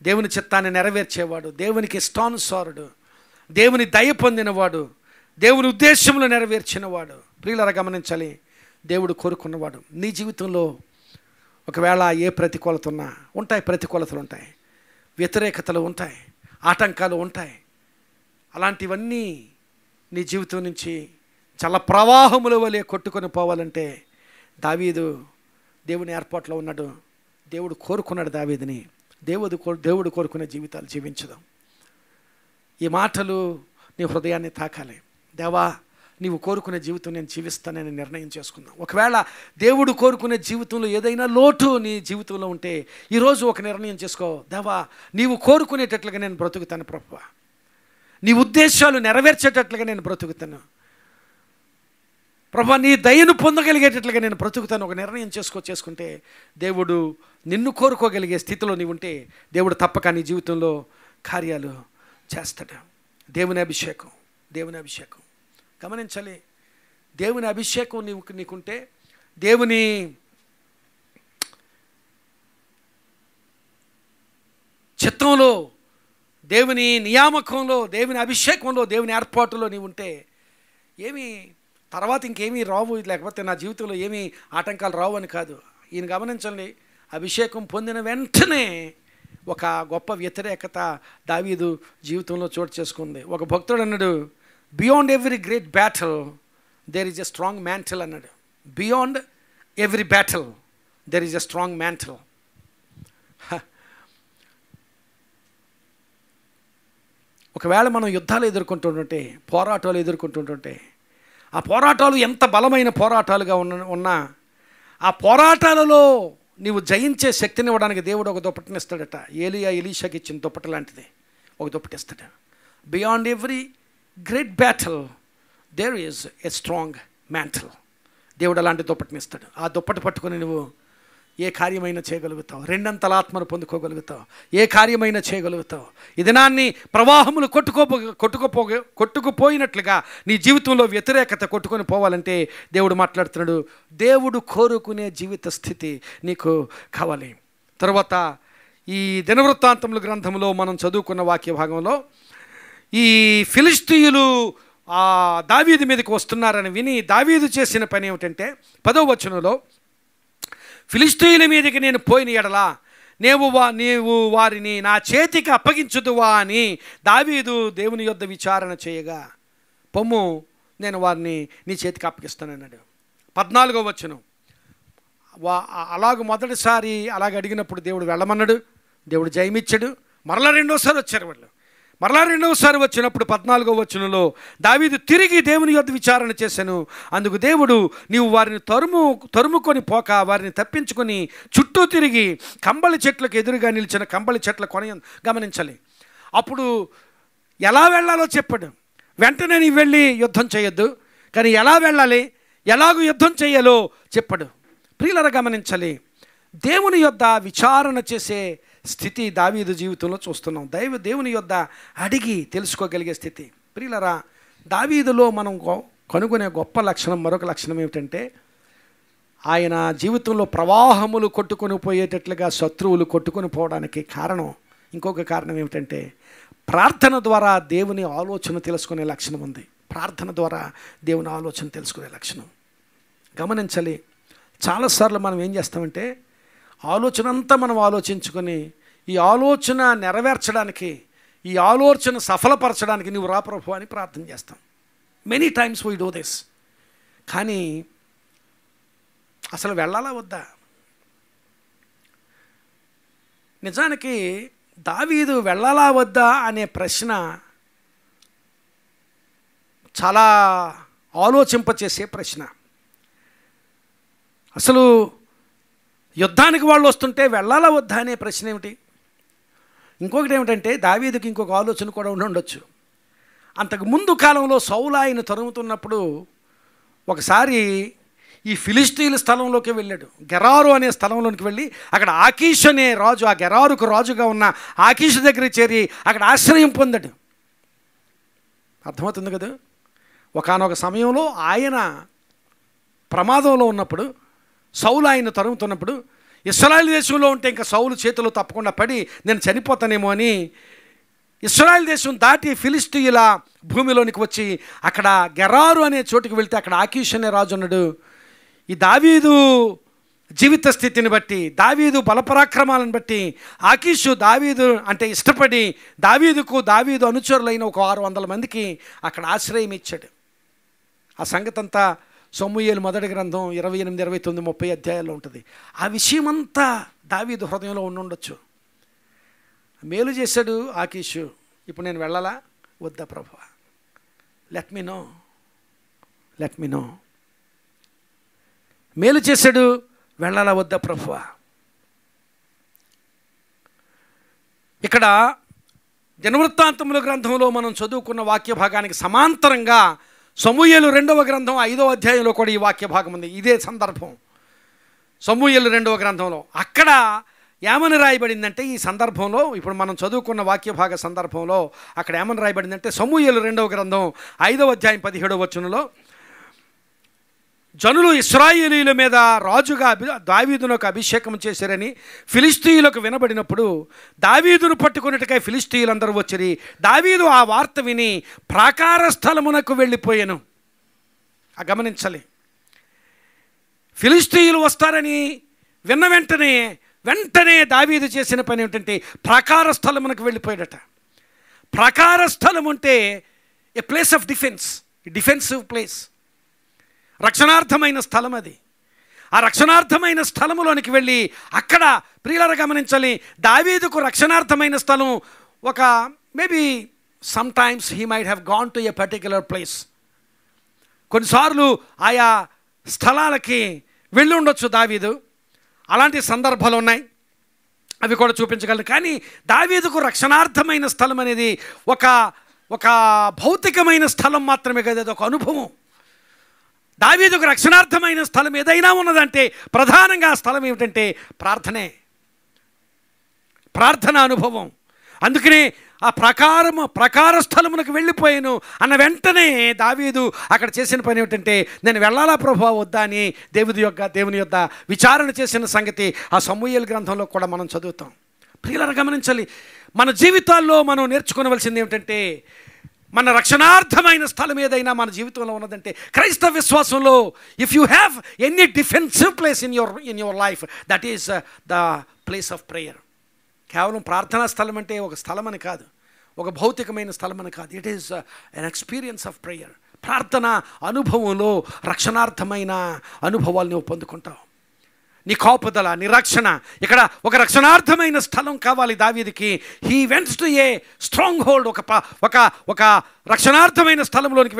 దేవుని చిత్తాన్ని నెరవేర్చేవాడు, దేవునికి ఇష్టానుసారుడు, దేవుని దయ పొందినవాడు, దేవుని ఉద్దేశములు నెరవేర్చినవాడు. ప్రియులారా గమనించాలి, దేవుడు కోరుకున్నవాడు. నీ జీవితంలో ఒకవేళ ఏ ప్రతికూలత ఉన్నా, ఉంటాయి, ప్రతికూలతలు ఉంటాయి, వ్యతిరేకతలు ఉంటాయి, ఆటంకాలు ఉంటాయి. అలాంటివన్నీ నీ జీవితం నుంచి జల ప్రవాహముల వలె కొట్టుకొని పోవాలంటే దావీదు దేవుని ఏర్పాట్లో ఉన్నాడు. దేవుడు కోరుకున్నాడు దావీదుని. దేవుడు కోరుకునే జీవితాలు జీవించుదాం. ఈ మాటలు నీ హృదయాన్ని తాకాలి. దేవా, నీవు కోరుకునే జీవితం నేను జీవిస్తానని నిర్ణయం చేసుకుందాం. ఒకవేళ దేవుడు కోరుకునే జీవితంలో ఏదైనా లోటు నీ జీవితంలో ఉంటే ఈరోజు ఒక నిర్ణయం చేసుకో. దేవా, నీవు కోరుకునేటట్లుగా నేను బ్రతుకుతాను ప్రభువా, నీ ఉద్దేశాలు నెరవేర్చేటట్లుగా నేను బ్రతుకుతాను ప్రభువా, నీ దయను పొందగలిగేటట్లుగా నేను బ్రతుకుతాను. ఒక నిర్ణయం చేసుకుంటే దేవుడు నిన్ను కోరుకోగలిగే స్థితిలో నీవు ఉంటే దేవుడు తప్పక నీ జీవితంలో కార్యాలు చేస్తాడు. దేవుని అభిషేకం గమనించాలి. దేవుని అభిషేకం నీకుంటే, దేవుని చిత్తంలో, దేవుని నియామకంలో, దేవుని అభిషేకంలో, దేవుని ఏర్పాటులో నీవు ఉంటే ఏమీ తర్వాత ఇంకేమీ రావు, లేకపోతే నా జీవితంలో ఏమీ ఆటంకాలు రావు అని కాదు. ఈయన గమనించండి, అభిషేకం పొందిన వెంటనే ఒక గొప్ప వ్యతిరేకత దావీదు జీవితంలో చోటు చేసుకుంది. ఒక భక్తుడు అన్నాడు, beyond every great battle there is a strong mantle అన్నాడు. Beyond every battle there is a strong mantle. ఒకవేళ మనం యుద్ధాలు ఎదుర్కొంటుంటే, పోరాటాలు ఎదుర్కొంటుంటే, ఆ పోరాటాలు ఎంత బలమైన పోరాటాలుగా ఉన్నా ఆ పోరాటాలలో నీవు జయించే శక్తిని ఇవ్వడానికి దేవుడు ఒక దుప్పటిని ఇస్తాడట. ఎలీషాకి ఇచ్చిన దుప్పటి లాంటిది ఒక దుప్పటి ఇస్తాడు. Beyond every great battle there is a strong mantle. దేవుడు అలాంటి దుప్పటిని ఇస్తాడు. ఆ దుప్పటి పట్టుకొని నువ్వు ఏ కార్యమైనా చేయగలుగుతావు. రెండంతల ఆత్మను పొందుకోగలుగుతావు. ఏ కార్యమైనా చేయగలుగుతావు. ఈ దినాన్ని ప్రవాహములు కొట్టుకుపోయినట్లుగా నీ జీవితంలో వ్యతిరేకత కొట్టుకొని పోవాలంటే దేవుడు మాట్లాడుతున్నాడు. దేవుడు కోరుకునే జీవిత స్థితి నీకు కావాలి. తర్వాత ఈ దినవృత్తాంతముల గ్రంథంలో మనం చదువుకున్న వాక్య భాగంలో ఈ ఫిలిష్తీయులు దావీదు మీదకి వస్తున్నారని విని దావీదు చేసిన పని ఏమిటంటే 10వ వచనంలో, ఫిలిష్తీయుల మీదకి నేను పోయిన ఎడలా నీవు వారిని నా చేతికి అప్పగించుదువా అని దావీదు దేవుని యొద్ద విచారణ చేయగా, పొమ్ము నేను వారిని నీ చేతికి అప్పగిస్తానన్నాడు. 14వ వచనం, అలాగ మొదటిసారి అలాగ అడిగినప్పుడు దేవుడు వెళ్ళమన్నాడు. దేవుడు జయమిచ్చాడు. మరలా రెండోసారి వచ్చారు వాళ్ళు. మరలా రెండవసారి వచ్చినప్పుడు 14వ వచనంలో దావీదు తిరిగి దేవుని యొద్ద విచారణ చేశాను. అందుకు దేవుడు, నీవు వారిని తరుముకొని పోక వారిని తప్పించుకొని చుట్టూ తిరిగి కంబళి చెట్లకు ఎదురుగా నిలిచిన కంబళి చెట్ల కొన గమనించాలి. అప్పుడు ఎలా వెళ్ళాలో చెప్పాడు. వెంటనే నీవు వెళ్ళి యుద్ధం చేయొద్దు, కానీ ఎలా వెళ్ళాలి, ఎలాగూ యుద్ధం చేయాలో చెప్పాడు. ప్రియులరా గమనించాలి, దేవుని యొద్ద విచారణ చేసే స్థితి దావీదు జీవితంలో చూస్తున్నాం. దేవుని యొద్ద అడిగి తెలుసుకోగలిగే స్థితి. ప్రియులరా, దావీదులో మనం కనుగొనే గొప్ప లక్షణం, మరొక లక్షణం ఏమిటంటే, ఆయన జీవితంలో ప్రవాహములు కొట్టుకొని పోయేటట్లుగా శత్రువులు కొట్టుకొని పోవడానికి కారణం, ఇంకొక కారణం ఏమిటంటే, ప్రార్థన ద్వారా దేవుని ఆలోచన తెలుసుకునే లక్షణం ఉంది. ప్రార్థన ద్వారా దేవుని ఆలోచన తెలుసుకునే లక్షణం గమనించాలి. చాలాసార్లు మనం ఏం చేస్తామంటే, ఆలోచన అంతా మనం ఆలోచించుకొని ఈ ఆలోచన నెరవేర్చడానికి, ఈ ఆలోచన సఫలపరచడానికి నువ్వు రా ప్రభు అని ప్రార్థన చేస్తాం. Many times we do this. కానీ అసలు వెళ్ళాలా వద్దా? నిజానికి దావీదు వెళ్ళాలా వద్దా అనే ప్రశ్న చాలా ఆలోచింపచేసే ప్రశ్న. అసలు యుద్ధానికి వాళ్ళు వస్తుంటే వెళ్ళాలా వద్దా అనే ప్రశ్న ఏమిటి? ఇంకొకటి ఏమిటంటే, దావీదుకి ఇంకొక ఆలోచన కూడా ఉండొచ్చు. అంతకు ముందు కాలంలో సౌలు ఆయన తరుముతున్నప్పుడు ఒకసారి ఈ ఫిలిష్తీయుల స్థలంలోకి వెళ్ళాడు. గెరారు అనే స్థలంలోకి వెళ్ళి అక్కడ ఆకీష్ అనే రాజు, ఆ గెరారుకు రాజుగా ఉన్న ఆకీష్ దగ్గర చేరి అక్కడ ఆశ్రయం పొందాడు. అర్థమవుతుంది కదా? ఒకానొక సమయంలో ఆయన ప్రమాదంలో ఉన్నప్పుడు, సౌలు ఆయన తరుముతున్నప్పుడు, ఇశ్రాయేలు దేశంలో ఉంటే ఇంకా సౌలు చేతిలో తప్పకుండా పడి నేను చనిపోతానేమో అని ఇశ్రాయేలు దేశం దాటి ఫిలిష్తీయుల భూమిలోనికి వచ్చి అక్కడ గెరారు అనే చోటుకి వెళ్తే అక్కడ ఆకీష్ అనే రాజు ఉన్నాడు. ఈ దావీదు జీవిత స్థితిని బట్టి, దావీదు బలపరాక్రమాలను బట్టి ఆకీషు దావీదు అంటే ఇష్టపడి దావీదు అనుచరులైన ఒక 600 మందికి అక్కడ ఆశ్రయం ఇచ్చాడు. ఆ సంగతి అంతా సమూయేలు మొదటి గ్రంథం 28, 29, 30 అధ్యాయాల్లో ఉంటుంది. ఆ విషయమంతా దావీదు హృదయంలో ఉండొచ్చు. మేలు చేశాడు ఆకీషు, ఇప్పుడు నేను వెళ్ళాలా వద్దా ప్రభువా? Let me know. మేలు చేశాడు, వెళ్ళాలా వద్దా ప్రభువా? ఇక్కడ దినవృత్తాంతముల గ్రంథంలో మనం చదువుకున్న వాక్య భాగానికి సమాంతరంగా సమూయేలు 2వ గ్రంథం 5వ అధ్యాయంలో కూడా ఈ వాక్య భాగం ఉంది. ఇదే సందర్భం. సమూయేలు 2వ గ్రంథంలో అక్కడ ఏమని రాయబడిందంటే, ఈ సందర్భంలో ఇప్పుడు మనం చదువుకున్న వాక్య భాగ సందర్భంలో అక్కడ ఏమని రాయబడిందంటే, సమూయేలు 2వ గ్రంథం 5వ అధ్యాయం 17వ వచనంలో, జనులు ఇశ్రాయేలీయుల మీద రాజుగా దావీదునకు అభిషేకం చేశారని ఫిలిష్తీయులకు వినబడినప్పుడు దావీదును పట్టుకున్నట్టుగా ఫిలిష్తీయులందరూ వచ్చిరి. దావీదు ఆ వార్త విని ప్రాకార స్థలమునకు వెళ్ళిపోయాను. గమనించాలి, ఫిలిష్తీయులు వస్తారని విన్న వెంటనే దావీదు చేసిన పని ఏమిటంటే ప్రాకార స్థలమునకు వెళ్ళిపోయాడట. ప్రాకార స్థలం అంటే ఏ ప్లేస్ ఆఫ్ డిఫెన్సివ్ ప్లేస్, రక్షణార్థమైన స్థలం అది. ఆ రక్షణార్థమైన స్థలములోనికి వెళ్ళి అక్కడ ప్రియులారా గమనించాలి, దావీదుకు రక్షణార్థమైన స్థలం ఒక maybe some times he might have gone to A particular place. కొన్నిసార్లు ఆయా స్థలాలకి వెళ్ళి ఉండొచ్చు దావీదు. అలాంటి సందర్భాలు ఉన్నాయి, అవి కూడా చూపించగలను. కానీ దావీదుకు రక్షణార్థమైన స్థలం అనేది ఒక భౌతికమైన స్థలం మాత్రమే కదా, అది ఒక అనుభవం. దావీదుకు రక్షణార్థమైన స్థలం ఏదైనా ఉన్నదంటే ప్రధానంగా ఆ స్థలం ఏమిటంటే ప్రార్థన అనుభవం. అందుకనే ఆ ప్రాకార స్థలమునకు వెళ్ళిపోయాను అన్న వెంటనే దావీదు అక్కడ చేసిన పని ఏమిటంటే, నేను వెళ్ళాలా ప్రభువా వద్దా అని దేవుని యొద్ద విచారణ చేసిన సంగతి ఆ సమూయేలు గ్రంథంలో కూడా మనం చదువుతాం. ప్రియులారా గమనించాలి, మన జీవితాల్లో మనం నేర్చుకోవలసింది ఏమిటంటే, మన రక్షణార్థమైన స్థలం ఏదైనా మన జీవితంలో ఉన్నదంటే క్రైస్తవ విశ్వాసంలో if you have any defensive place in your life, that is the place of prayer. కేవలం ప్రార్థనా స్థలం అంటే ఒక స్థలం అని కాదు, ఒక భౌతికమైన స్థలం అని కాదు. It is an experience of prayer. ప్రార్థన అనుభవంలో రక్షణార్థమైన అనుభవాలు నువ్వు పొందుకుంటావు. నీ కాపుదల, నీ రక్షణ, ఇక్కడ ఒక రక్షణార్థమైన స్థలం కావాలి దావీదుకి. He wents to a stronghold, ఒక రక్షణార్థమైన స్థలంలోనికి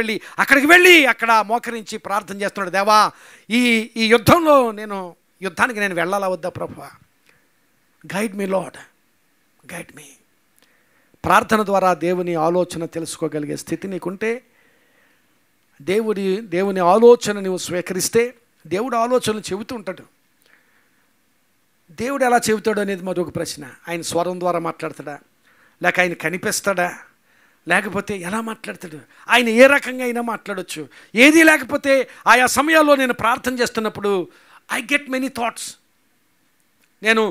వెళ్ళి అక్కడ మోకరించి ప్రార్థన చేస్తున్నాడు. దేవా, ఈ యుద్ధానికి నేను వెళ్ళాలా వద్దా ప్రభువా? గైడ్ మీ లార్డ్, గైడ్ మీ. ప్రార్థన ద్వారా దేవుని ఆలోచన తెలుసుకోగలిగే స్థితి నీకుంటే, దేవుని ఆలోచన నువ్వు స్వీకరిస్తే, దేవుడు ఆలోచనలు చెబుతూ ఉంటాడు. దేవుడు ఎలా చెబుతాడు అనేది మరొక ప్రశ్న. ఆయన స్వరం ద్వారా మాట్లాడతాడా, లేక ఆయన కనిపిస్తాడా, లేకపోతే ఎలా మాట్లాడతాడు? ఆయన ఏ రకంగా అయినా మాట్లాడవచ్చు. ఏది లేకపోతే ఆయా సమయాల్లో నేను ప్రార్థన చేస్తున్నప్పుడు ఐ గెట్ మెనీ థాట్స్. నేను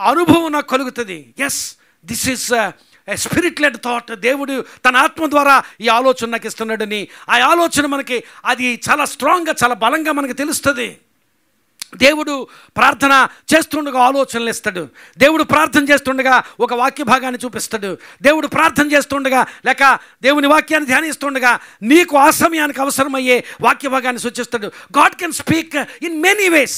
అనుభవం నాకు కలుగుతుంది. Yes, this is a spirit led thought. దేవుడు తన ఆత్మ ద్వారా ఈ ఆలోచన నాకు ఇస్తున్నాడని, ఆ ఆలోచన మనకి అది చాలా స్ట్రాంగ్గా, చాలా బలంగా మనకి తెలుస్తుంది. దేవుడు ప్రార్థన చేస్తుండగా ఆలోచనలు ఇస్తాడు. దేవుడు ప్రార్థన చేస్తుండగా ఒక వాక్య భాగాన్ని చూపిస్తాడు. దేవుడు ప్రార్థన చేస్తుండగా లేక దేవుని వాక్యాన్ని ధ్యానిస్తుండగా నీకు ఆ సమయానికి అవసరమయ్యే వాక్య భాగాన్ని సూచిస్తాడు. God can speak in many ways.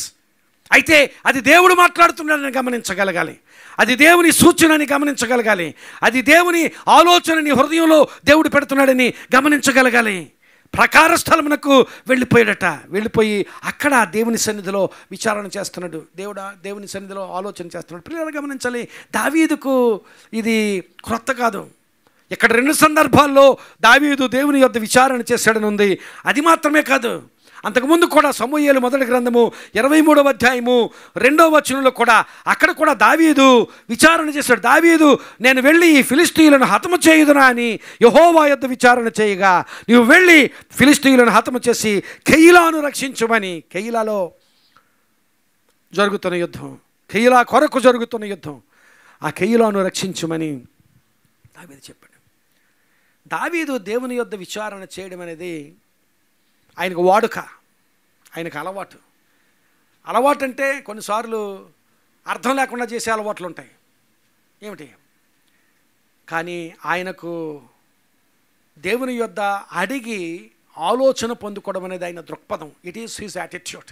అయితే అది దేవుడు మాట్లాడుతున్నాడని గమనించగలగాలి, అది దేవుని సూచనని గమనించగలగాలి, అది దేవుని ఆలోచనని హృదయంలో దేవుడు పెడుతున్నాడని గమనించగలగాలి. ప్రాకార స్థలమునకు వెళ్ళిపోయి అక్కడ దేవుని సన్నిధిలో విచారణ చేస్తున్నాడు. దేవుని సన్నిధిలో ఆలోచన చేస్తున్నాడు. పిల్లలు గమనించాలి, దావీదుకు ఇది క్రొత్త కాదు. ఇక్కడ 2 సందర్భాల్లో దావీదు దేవుని యొద్ద విచారణ చేశాడని ఉంది. అది మాత్రమే కాదు, అంతకుముందు కూడా సమూయేలు మొదటి గ్రంథము 23వ అధ్యాయము 2వ వచనంలో కూడా అక్కడ కూడా దావీదు విచారణ చేశాడు. దావీదు, నేను వెళ్ళి ఈ ఫిలిష్తీయులను హతము చేయుదునా అని యెహోవా యొద్ద విచారణ చేయగా, నీవు వెళ్ళి ఫిలిష్తీయులను హతము చేసి కెయీలాను రక్షించుమని. కెయీలాలో జరుగుతున్న యుద్ధం, కెయీలా కొరకు జరుగుతున్న యుద్ధం, ఆ కెయీలాను రక్షించుమని దావీదు చెప్పాడు. దావీదు దేవుని యొద్ద విచారణ చేయడం అనేది ఆయనకు వాడుక, ఆయనకు అలవాటు అంటే కొన్నిసార్లు అర్థం లేకుండా చేసే అలవాట్లు ఉంటాయి. ఏమిటి? కానీ ఆయనకు దేవుని యొద్ద అడిగి ఆలోచన పొందుకోవడం అనేది ఆయన దృక్పథం. It is his attitude.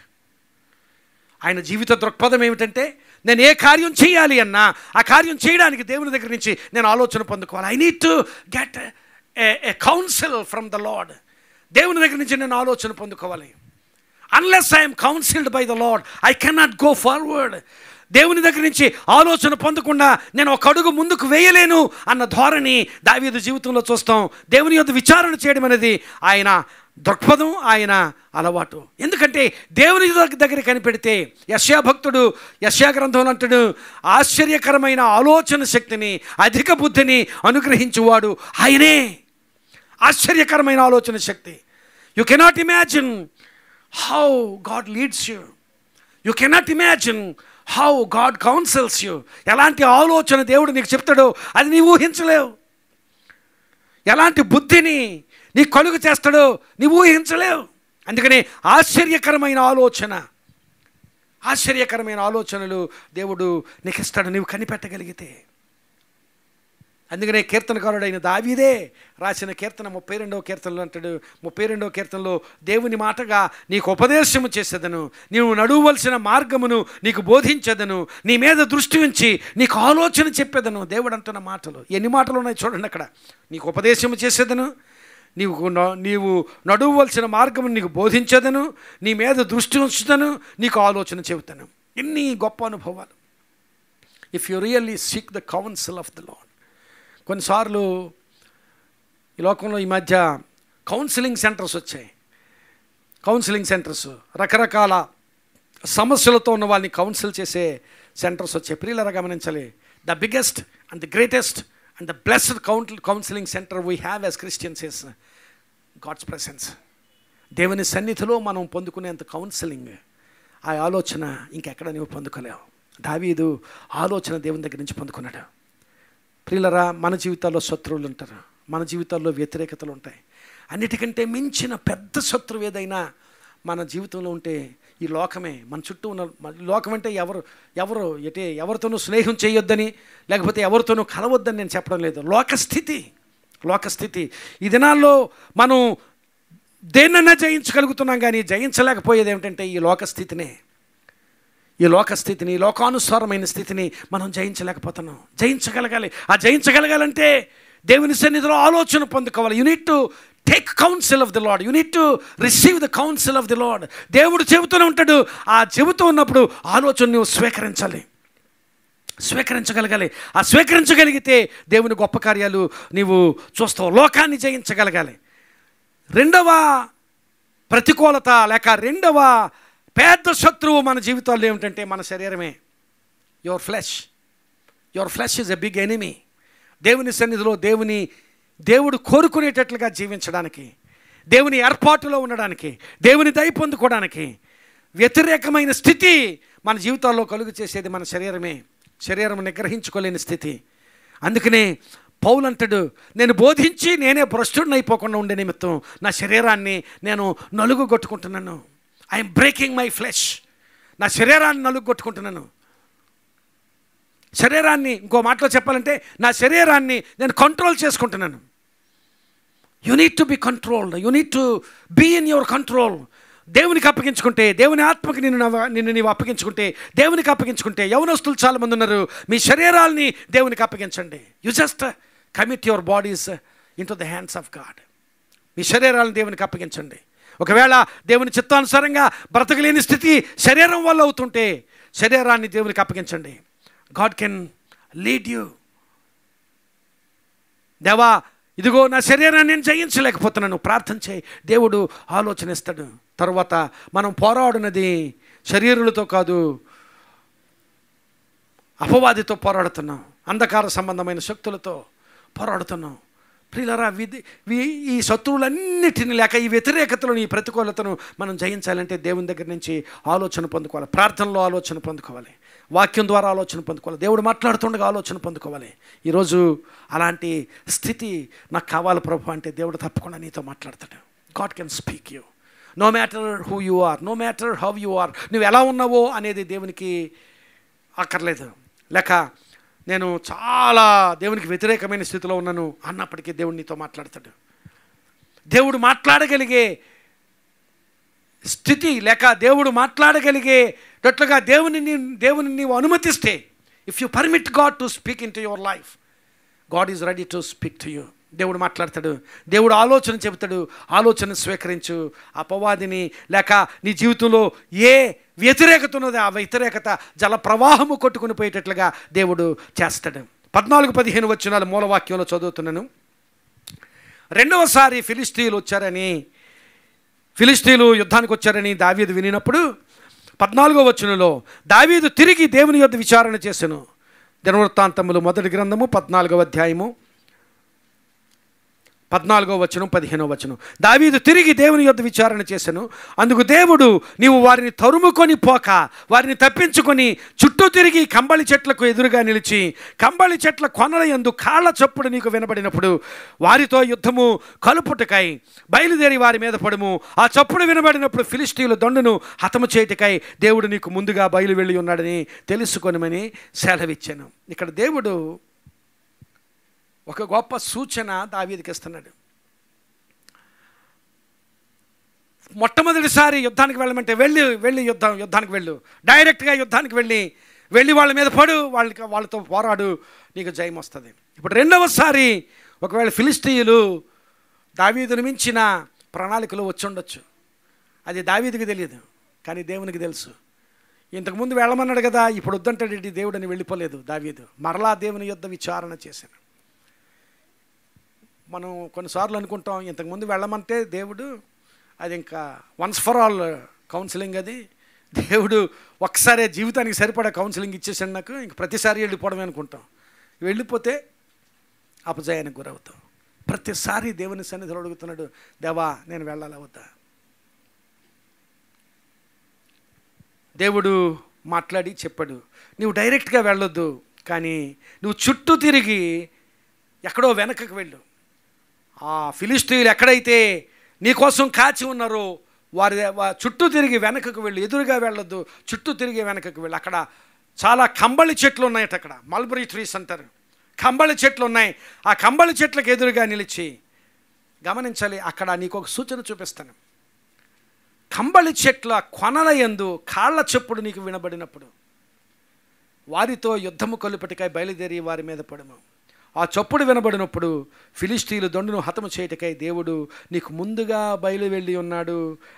ఆయన జీవిత దృక్పథం ఏమిటంటే, నేను ఏ కార్యం చేయాలి అన్నా ఆ కార్యం చేయడానికి దేవుని దగ్గర నుంచి నేను ఆలోచన పొందుకోవాలి. I need to get a council from the lord. దేవుని దగ్గర నుంచి నేను ఆలోచన పొందుకోవాలి. Unless I'm counselled by the lord I cannot go forward. దేవుని దగ్గర నుంచి ఆలోచన పొందకుండా నేను ఒక అడుగు ముందుకు వేయలేను అన్న ధోరణి దావీదు జీవితంలో చూస్తాం. దేవుని యొద్ద విచారణ చేయడం అనేది ఆయన దృక్పథం, ఆయన అలవాటు. ఎందుకంటే దేవుని దగ్గర కనిపెడితే యెషయా భక్తుడు యెషయా గ్రంథంలో అంటాడు, ఆశ్చర్యకరమైన ఆలోచన శక్తిని, అధిక బుద్ధిని అనుగ్రహించువాడు ఆయనే. ఆశ్చర్యకరమైన ఆలోచన శక్తి. You cannot imagine how God leads you. You cannot imagine how God counsels you. ఎలాంటి ఆలోచన దేవుడు నీకు చెప్తాడో అది నీవు ఊహించలేవు. ఎలాంటి బుద్ధిని నీకు కలుగు చేస్తాడో నీవు ఊహించలేవు. అందుకని ఆశ్చర్యకరమైన ఆలోచనలు దేవుడు నీకు ఇస్తాడు, నీవు కనిపెట్టగలిగితే. అందుకనే కీర్తనకారుడైన దావీదే రాసిన కీర్తన 32వ కీర్తనలో అంటాడు, 32వ కీర్తనలో, దేవుని మాటగా నీకు ఉపదేశము చేసేదను, నీవు నడువవలసిన మార్గమును నీకు బోధించేదను, నీ మీద దృష్టి ఉంచి నీకు ఆలోచన చెప్పేదను. దేవుడు అంటున్న మాటలు ఎన్ని మాటలు ఉన్నాయి చూడండి అక్కడ. నీకు ఉపదేశము చేసేదను, నీవు నడువవలసిన మార్గము నీకు బోధించేదను, నీ మీద దృష్టి ఉంచుతాను, నీకు ఆలోచన చెబుతాను. ఎన్ని గొప్ప అనుభవాలు. If you really seek the council of the lord. కొన్నిసార్లు ఈ లోకంలో ఈ మధ్య కౌన్సిలింగ్ సెంటర్స్ వచ్చాయి. కౌన్సిలింగ్ సెంటర్స్, రకరకాల సమస్యలతో ఉన్న వాళ్ళని కౌన్సిల్ చేసే సెంటర్స్ వచ్చాయి. ప్రియులారా గమనించాలి, the biggest and the greatest and the blessed counselling centre we have as Christians is God's presence. దేవుని సన్నిధిలో మనం పొందుకునేంత కౌన్సిలింగ్, ఆ ఆలోచన ఇంకెక్కడ నువ్వు పొందుకోలేవు. దావీదు ఆలోచన దేవుని దగ్గర నుంచి పొందుకున్నాడు. ప్రియులరా, మన జీవితాల్లో శత్రువులు ఉంటారు, మన జీవితాల్లో వ్యతిరేకతలు ఉంటాయి. అన్నిటికంటే మించిన పెద్ద శత్రువు ఏదైనా మన జీవితంలో ఉంటే ఈ లోకమే. మన చుట్టూ ఉన్న లోకం అంటే ఎవరితోనూ స్నేహం చేయొద్దని, లేకపోతే ఎవరితోనూ కలవద్దని నేను చెప్పడం లేదు. లోకస్థితి ఈ దినాల్లో మనం దేన్నైనా జయించగలుగుతున్నాం, కానీ జయించలేకపోయేది ఏమిటంటే ఈ లోకస్థితిని, లోకానుసారమైన స్థితిని మనం జయించలేకపోతున్నాం. జయించగలగాలి. ఆ జయించగలగాలంటే దేవుని సన్నిధిలో ఆలోచన పొందుకోవాలి. You need to take council of the lord. You need to receive the council of the lord. దేవుడు చెబుతూనే ఉంటాడు. ఆ చెబుతూ ఉన్నప్పుడు ఆలోచన నువ్వు స్వీకరించగలగాలి. ఆ స్వీకరించగలిగితే దేవుని గొప్ప కార్యాలు నీవు చూస్తావు. లోకాన్ని జయించగలగాలి. రెండవ ప్రతికూలత లేక రెండవ పెద్ద శత్రువు మన జీవితాల్లో ఏమిటంటే మన శరీరమే. Your flesh is a big enemy. దేవుని సన్నిధిలో దేవుడు కోరుకునేటట్లుగా జీవించడానికి, దేవుని ఏర్పాటులో ఉండడానికి, దేవుని దయ పొందుకోవడానికి వ్యతిరేకమైన స్థితి మన జీవితాల్లో కలుగు చేసేది మన శరీరం నిగ్రహించుకోలేని స్థితి. అందుకనే పౌలు అంటాడు, నేను బోధించి నేనే భ్రష్టుడిని అయిపోకుండా ఉండే నిమిత్తం నా శరీరాన్ని నేను నలుగుగొట్టుకుంటున్నాను. I'm breaking my flesh. నా శరీరాన్ని నలుగుగొట్టుకుంటున్నాను. శరీరాన్ని ఇంకో మాటలో చెప్పాలంటే నా శరీరాన్ని నేను కంట్రోల్ చేసుకుంటున్నాను. You need to be controlled. You need to be in your control. దేవునికి అప్పగించుకుంటే, దేవుని ఆత్మకి నిన్ను నీవు అప్పగించుకుంటే, దేవునికి అప్పగించుకుంటే, యవనస్తులు చాలామంది ఉన్నారు, మీ శరీరాల్ని దేవునికి అప్పగించండి. You just commit your bodies into the hands of God. మీ శరీరాలను దేవునికి అప్పగించండి. ఒకవేళ దేవుని చిత్తానుసారంగా బ్రతకలేని స్థితి శరీరం వల్ల అవుతుంటే శరీరాన్ని దేవునికి అప్పగించండి. God can lead you. దేవా, ఇదిగో నా శరీరాన్ని నేను జయించలేకపోతున్నాను, ప్రార్థన చేయి, దేవుడు ఆలోచన ఇస్తాడు. తర్వాత మనం పోరాడినది శరీరులతో కాదు, అపవాదితో పోరాడుతున్నాం, అంధకార సంబంధమైన శక్తులతో పోరాడుతున్నాం. ప్రియులారా, ఈ శత్రువులన్నిటిని లేక ఈ వ్యతిరేకతలను, ఈ ప్రతికూలతను మనం జయించాలంటే దేవుని దగ్గర నుంచి ఆలోచన పొందుకోవాలి. ప్రార్థనలో ఆలోచన పొందుకోవాలి, వాక్యం ద్వారా ఆలోచన పొందుకోవాలి, దేవుడు మాట్లాడుతుండగా ఆలోచన పొందుకోవాలి. ఈరోజు అలాంటి స్థితి నాకు కావాలి ప్రభు అంటే దేవుడు తప్పకుండా నీతో మాట్లాడతాడు. God can speak you no matter who you are, no matter how you are. నువ్వు ఎలా ఉన్నావో అనేది దేవునికి అక్కర్లేదు. లేక నేను చాలా దేవునికి వ్యతిరేకమైన స్థితిలో ఉన్నాను అన్నప్పటికీ దేవుడు నీతో మాట్లాడతాడు. దేవుడు మాట్లాడగలిగే స్థితి లేక దేవుడు మాట్లాడగలిగే అట్లుగా దేవుని నీవు అనుమతిస్తే, if you permit God to speak in to your life, God is ready to speak to you. దేవుడు మాట్లాడతాడు, దేవుడు ఆలోచన చెబుతాడు, ఆలోచన స్వీకరించు. అపవాదిని లేక నీ జీవితంలో ఏ వ్యతిరేకత ఉన్నదో ఆ వ్యతిరేకత జల ప్రవాహము కొట్టుకుని పోయేటట్లుగా దేవుడు చేస్తాడు. 14-15 వచనాలు మూలవాక్యంలో చదువుతున్నాను. రెండవసారి ఫిలిష్తీయులు యుద్ధానికి వచ్చారని దావీదు వినినప్పుడు 14వ వచనంలో దావీదు తిరిగి దేవుని యొద్ద విచారణ చేసెను. దినవృత్తాంతములు 1వ గ్రంథము 14వ అధ్యాయము 14వ వచనం 15వ వచనం. దావీదు తిరిగి దేవుని యొద్ద విచారణ చేసెను. అందుకు దేవుడు, నీవు వారిని తరుముకొని పోక వారిని తప్పించుకొని చుట్టూ తిరిగి కంబళి చెట్లకు ఎదురుగా నిలిచి కంబళి చెట్ల కొనల యందు కాళ్ళ చప్పుడు నీకు వినబడినప్పుడు వారితో యుద్ధము కలుపుటకై బయలుదేరి వారి మీద పడుము. ఆ చప్పుడు వినబడినప్పుడు ఫిలిష్తీయుల దండును హతము చేయుటకై దేవుడు నీకు ముందుగా బయలు వెళ్ళి ఉన్నాడని తెలుసుకొనమని సెలవిచ్చాను. ఇక్కడ దేవుడు ఒక గొప్ప సూచన దావీదుకి ఇస్తున్నాడు. మొట్టమొదటిసారి యుద్ధానికి వెళ్ళమంటే వెళ్ళి యుద్ధానికి వెళ్ళు, డైరెక్ట్గా యుద్ధానికి వెళ్ళి వాళ్ళ మీద పడు, వాళ్ళతో పోరాడు, నీకు జయం వస్తుంది. ఇప్పుడు రెండవసారి ఒకవేళ ఫిలిష్తీయులు దావీదును మించిన ప్రణాళికలు వచ్చి ఉండొచ్చు. అది దావీదుకి తెలియదు, కానీ దేవునికి తెలుసు. ఇంతకుముందు వెళ్ళమన్నాడు కదా, ఇప్పుడు వద్దంటాడు దేవుడని వెళ్ళిపోలేదు దావీదు. మరలా దేవుని యొద్ద విచారణ చేశాను. మనం కొన్నిసార్లు అనుకుంటాం, ఇంతకుముందు వెళ్ళమంటే దేవుడు అది ఇంకా వన్స్ ఫర్ ఆల్ కౌన్సిలింగ్, అది దేవుడు ఒక్కసారే జీవితానికి సరిపడా కౌన్సిలింగ్ ఇచ్చేసాడు నాకు, ఇంక ప్రతిసారి వెళ్ళిపోవడమే అనుకుంటాం. వెళ్ళిపోతే అపజయానికి గురవుతాం. ప్రతిసారి దేవుని సన్నిధిలో అడుగుతున్నాడు, దేవా నేను వెళ్ళాలా వద్దా? దేవుడు మాట్లాడి చెప్పాడు, నువ్వు డైరెక్ట్గా వెళ్ళొద్దు, కానీ నువ్వు చుట్టూ తిరిగి ఎక్కడో వెనకకు వెళ్ళు. ఆ ఫిలిష్తీయులు ఎక్కడైతే నీకోసం కాచి ఉన్నారో వారి చుట్టూ తిరిగి వెనకకు వెళ్ళు, ఎదురుగా వెళ్ళొద్దు, చుట్టూ తిరిగి వెనకకు వెళ్ళు. అక్కడ చాలా కంబళి చెట్లు ఉన్నాయట, అక్కడ మల్బరీ ట్రీస్ అంటారు, కంబళి చెట్లు ఉన్నాయి. ఆ కంబళి చెట్లకు ఎదురుగా నిలిచి గమనించాలి. అక్కడ నీకు ఒక సూచన చూపిస్తాను. కంబళి చెట్ల కొనల యందు కాళ్ళ చప్పుడు నీకు వినబడినప్పుడు వారితో యుద్ధము కొలుపటికై బయలుదేరి వారి మీద పడము. ఆ చప్పుడు వినబడినప్పుడు ఫిలిష్తీయులు దండును హతము చేయటకై దేవుడు నీకు ముందుగా బయలు వెళ్ళి ఉన్నాడు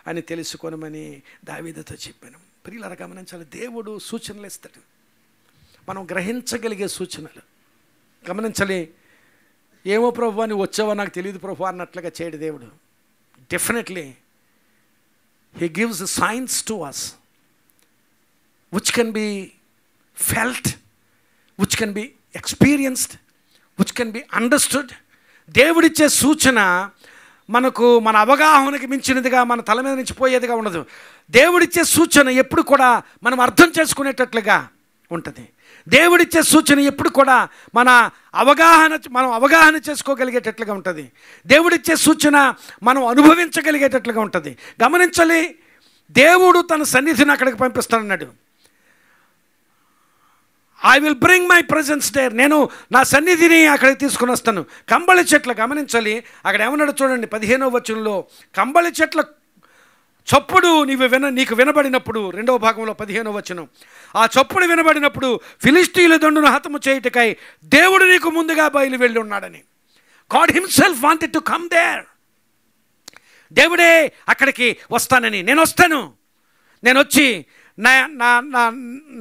అని తెలుసుకొనమని దావీదుతో చెప్పాను. ప్రియులారా గమనించాలి, దేవుడు సూచనలు ఇస్తాడు, మనం గ్రహించగలిగే సూచనలు. గమనించాలి, ఏమో ప్రభు అని వచ్చావో నాకు తెలియదు ప్రభు అన్నట్లుగా చేయడు దేవుడు. Definitely he gives signs to us which can be felt, which can be experienced, which can be understood. దేవుడిచ్చే సూచన మనకు మన అవగాహనకి మించినదిగా, మన తల మీద నుంచి పోయేదిగా ఉండదు. దేవుడిచ్చే సూచన ఎప్పుడు కూడా మనం అర్థం చేసుకునేటట్లుగా ఉంటుంది. దేవుడిచ్చే సూచన ఎప్పుడు కూడా మనం అవగాహన చేసుకోగలిగేటట్లుగా ఉంటుంది. దేవుడిచ్చే సూచన మనం అనుభవించగలిగేటట్లుగా ఉంటుంది. గమనించాలి, దేవుడు తన సన్నిధిని అక్కడికి పంపిస్తానన్నాడు. I will bring my presence there, నేను నా సన్నిధిని అక్కడికి తీసుకుని వస్తాను. కంబళి చెట్ల గమనించాలి, అక్కడ ఏమన్నాడు చూడండి 15వ వచనంలో, కంబళి చెట్ల చప్పుడు నీకు వినబడినప్పుడు, 2వ భాగంలో 15వ వచనం, ఆ చప్పుడు వినబడినప్పుడు ఫిలిష్తీయుల దండును హతము చేయుటకై దేవుడు నీకు ముందుగా బయలు వెళ్ళి ఉన్నాడని. God himself wanted to come there. దేవుడే అక్కడికి వస్తానని, నేను వస్తాను, నేను వచ్చి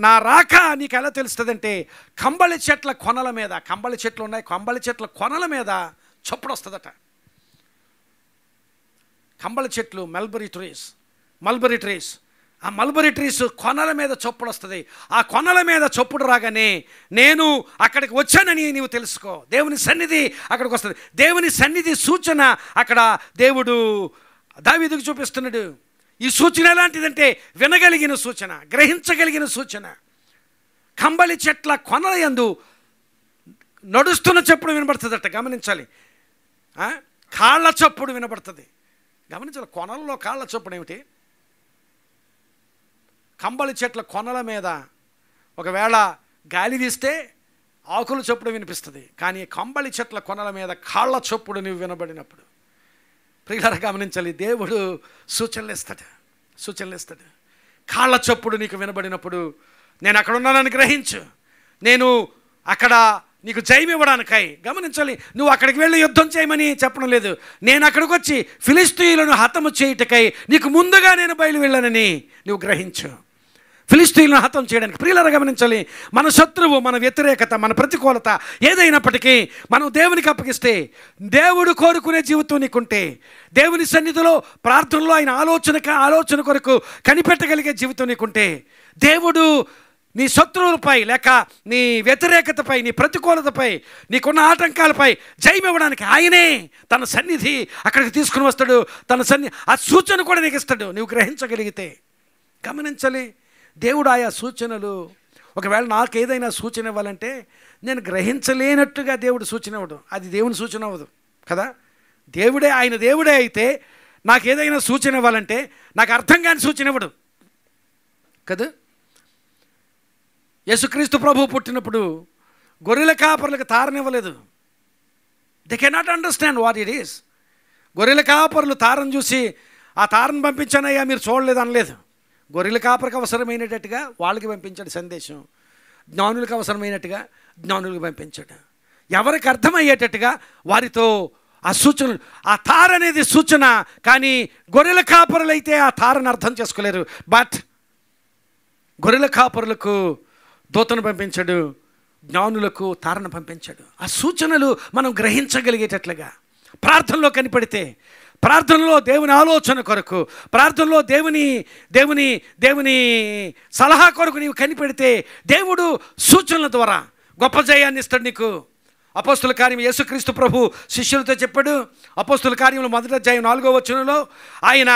నా రాక నీకు ఎలా తెలుస్తుందంటే, కంబళి చెట్ల కొనల మీద, కంబళి చెట్లు ఉన్నాయి, కంబళి చెట్ల కొనల మీద చప్పుడు వస్తుందట. కంబళి చెట్లు మల్బరీ ట్రీస్, ఆ మల్బరీ ట్రీస్ కొనల మీద చప్పుడు వస్తుంది. ఆ కొనల మీద చప్పుడు రాగానే నేను అక్కడికి వచ్చానని నీవు తెలుసుకో. దేవుని సన్నిధి అక్కడికి వస్తుంది. దేవుని సన్నిధి సూచన అక్కడ దేవుడు దావీదుకు చూపిస్తున్నాడు. ఈ సూచన ఎలాంటిదంటే వినగలిగిన సూచన, గ్రహించగలిగిన సూచన. కంబళి చెట్ల కొనల యందు నడుస్తున్న చప్పుడు వినబడుతుందట. గమనించాలి, కాళ్ళ చప్పుడు వినబడుతుంది. గమనించాలి, కొనలలో కాళ్ళ చప్పుడు ఏమిటి? కంబళి చెట్ల కొనల మీద ఒకవేళ గాలి వీస్తే ఆకుల చప్పుడు వినిపిస్తుంది, కానీ కంబళి చెట్ల కొనల మీద కాళ్ళ చప్పుడు నువ్వు వినబడినప్పుడు, ప్రియులారా గమనించాలి, దేవుడు సూచనలు ఇస్తాడు. కాళ్ళ చప్పుడు నీకు వినబడినప్పుడు నేను అక్కడ ఉన్నానని గ్రహించు. నేను అక్కడ నీకు జయం ఇవ్వడానికై, గమనించాలి, నువ్వు అక్కడికి వెళ్ళి యుద్ధం చేయమని చెప్పడం లేదు. నేను అక్కడికి వచ్చి ఫిలిష్తీయులను హతము చేయుటకై నీకు ముందుగా నేను బయలు వెళ్ళానని నువ్వు గ్రహించు. ఫిలిష్తీయులను హతం చేయడానికి. ప్రియులారా గమనించాలి, మన శత్రువు, మన వ్యతిరేకత, మన ప్రతికూలత ఏదైనప్పటికీ మనం దేవునికి అప్పగిస్తే, దేవుడు కోరుకునే జీవితం నీకుంటే, దేవుని సన్నిధిలో ప్రార్థనలో ఆయన ఆలోచన కొరకు కనిపెట్టగలిగే జీవితం నీకుంటే, దేవుడు నీ శత్రువులపై లేక నీ వ్యతిరేకతపై, నీ ప్రతికూలతపై, నీకున్న ఆటంకాలపై జయం ఇవ్వడానికి ఆయనే తన సన్నిధి అక్కడికి తీసుకుని వస్తాడు. ఆ సూచన కూడా నీకు ఇస్తాడు, నువ్వు గ్రహించగలిగితే. గమనించాలి, దేవుడు ఆయా సూచనలు, ఒకవేళ నాకు ఏదైనా సూచన ఇవ్వాలంటే నేను గ్రహించలేనట్టుగా దేవుడు సూచన ఇవ్వడం, అది దేవుని సూచన అవ్వదు కదా. ఆయన దేవుడే అయితే నాకు ఏదైనా సూచన ఇవ్వాలంటే నాకు అర్థం కాని సూచన ఇవ్వడు కదా. యేసుక్రీస్తు ప్రభువు పుట్టినప్పుడు గొర్రెల కాపరులకు తారనివ్వలేదు. They cannot understand what it is. గొర్రెల కాపరులు తారను చూసి ఆ తారను పంపించానయ్యా మీరు చూడలేదు అనలేదు. గొర్రెల కాపరికి అవసరమైనట్టుగా వాళ్ళకి పంపించాడు సందేశం, జ్ఞానులకు అవసరమైనట్టుగా జ్ఞానులకు పంపించాడు. ఎవరికి అర్థమయ్యేటట్టుగా వారితో ఆ సూచనలు. ఆ తార అనేది సూచన, కానీ గొర్రెల కాపరులైతే ఆ తారను అర్థం చేసుకోలేరు. బట్ గొర్రెల కాపరులకు దూతను పంపించాడు, జ్ఞానులకు తారను పంపించాడు. ఆ సూచనలు మనం గ్రహించగలిగేటట్లుగా ప్రార్థనలో కనిపెడితే, ప్రార్థనలో దేవుని ఆలోచన కొరకు, ప్రార్థనలో దేవుని సలహా కొరకు నీవు కనిపెడితే దేవుడు సూచనల ద్వారా గొప్ప జయాన్ని ఇస్తాడు నీకు. అపోస్తుల కార్యం యేసుక్రీస్తు ప్రభు శిష్యులతో చెప్పాడు. అపోస్తుల కార్యంలో 1వ అధ్యాయం 4వ వచనంలో ఆయన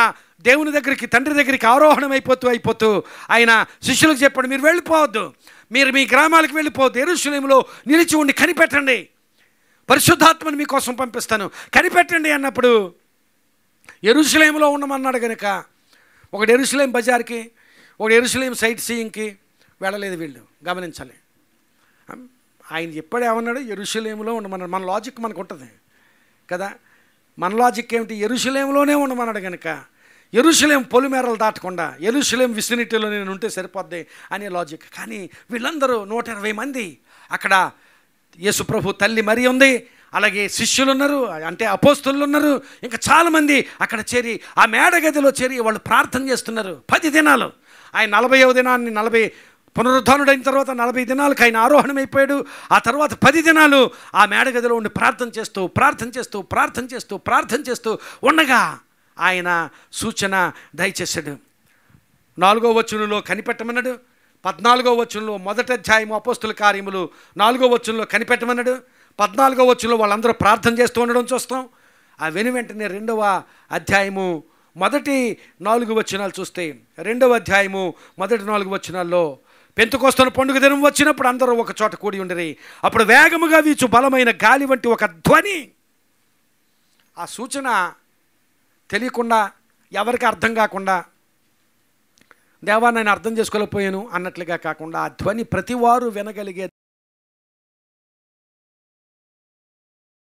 దేవుని దగ్గరికి, తండ్రి దగ్గరికి ఆరోహణం అయిపోతూ ఆయన శిష్యులకు చెప్పాడు, మీరు వెళ్ళిపోవద్దు, మీరు మీ గ్రామాలకు వెళ్ళిపోవద్దు, యెరూషలేములో నిలిచి ఉండి కనిపెట్టండి, పరిశుద్ధాత్మని మీకోసం పంపిస్తాను, కనిపెట్టండి అన్నప్పుడు యెరూషలేములో ఉండమన్నాడు కనుక ఒకటి యెరూషలేం బజార్కి, ఒకటి యెరూషలేం సైట్ సీయింగ్కి వెళ్ళలేదు వీళ్ళు. గమనించాలి, ఆయన చెప్పాడు ఏమన్నాడు, యెరూషలేములో ఉండమన్నాడు. మన లాజిక్ మనకు ఉంటుంది కదా. మన లాజిక్ ఏమిటి, యెరూషలేములోనే ఉండమన్నాడు కనుక యెరూషలేం పొలిమేరలు దాటకుండా యెరూషలేం విసినిటీలో నేను ఉంటే సరిపోద్ది అనే లాజిక్. కానీ వీళ్ళందరూ 120 మంది అక్కడ, యేసు ప్రభు తల్లి మరి ఉంది, అలాగే శిష్యులు ఉన్నారు, అంటే అపోస్తలులు ఉన్నారు, ఇంకా చాలామంది అక్కడ చేరి ఆ మేడగదిలో చేరి వాళ్ళు ప్రార్థన చేస్తున్నారు 10 దినాలు. ఆయన 40వ దినాన్ని పునరుద్ధానుడైన తర్వాత 40 దినాలకు ఆయన ఆరోహణమైపోయాడు. ఆ తర్వాత 10 దినాలు ఆ మేడగదిలో ఉండి ప్రార్థన చేస్తూ ఉండగా ఆయన సూచన దయచేశాడు. 4వ వచనంలో కనిపెట్టమన్నాడు. 14వ వచనంలో 1వ అధ్యాయం అపోస్తుల కార్యములు 4వ వచనంలో కనిపెట్టమన్నాడు. 14వ వచనంలో వాళ్ళందరూ ప్రార్థన చేస్తూ ఉండడం చూస్తాం. ఆ వెంటనే 2వ అధ్యాయము మొదటి 4 వచనాలు చూస్తే, 2వ అధ్యాయము మొదటి 4 వచనాల్లో పెంతెకొస్తు పండుగ దినం వచ్చినప్పుడు అందరూ ఒక చోట కూడి ఉండరి. అప్పుడు వేగముగా వీచు బలమైన గాలి వంటి ఒక ధ్వని. ఆ సూచన తెలియకుండా, ఎవరికి అర్థం కాకుండా, దేవా నేను అర్థం చేసుకోలేకపోయాను అన్నట్లుగా కాకుండా, ఆ ధ్వని ప్రతివారు వినగలిగే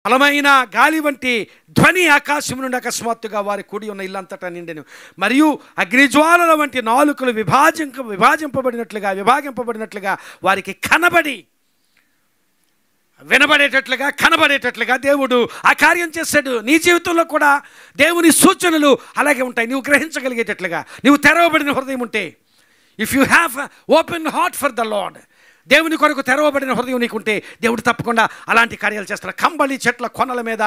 బలమైన గాలి వంటి ధ్వని ఆకాశం నుండి అకస్మాత్తుగా వారి కూడి ఉన్న ఇల్లంతటా నిండెను. మరియు అగ్నిజ్వాలల వంటి నాలుకలు విభాగింపబడినట్లుగా వారికి కనబడేటట్లుగా దేవుడు ఆ కార్యం చేశాడు. నీ జీవితంలో కూడా దేవుని సూచనలు అలాగే ఉంటాయి. నువ్వు గ్రహించగలిగేటట్లుగా, నువ్వు తెరవబడిన హృదయం ఉంటే, if you have open heart for the lord, దేవుని కొరకు తెరవబడిన హృదయం నీకుంటే దేవుడు తప్పకుండా అలాంటి కార్యాలు చేస్తాడు. కంబళి చెట్ల కొనల మీద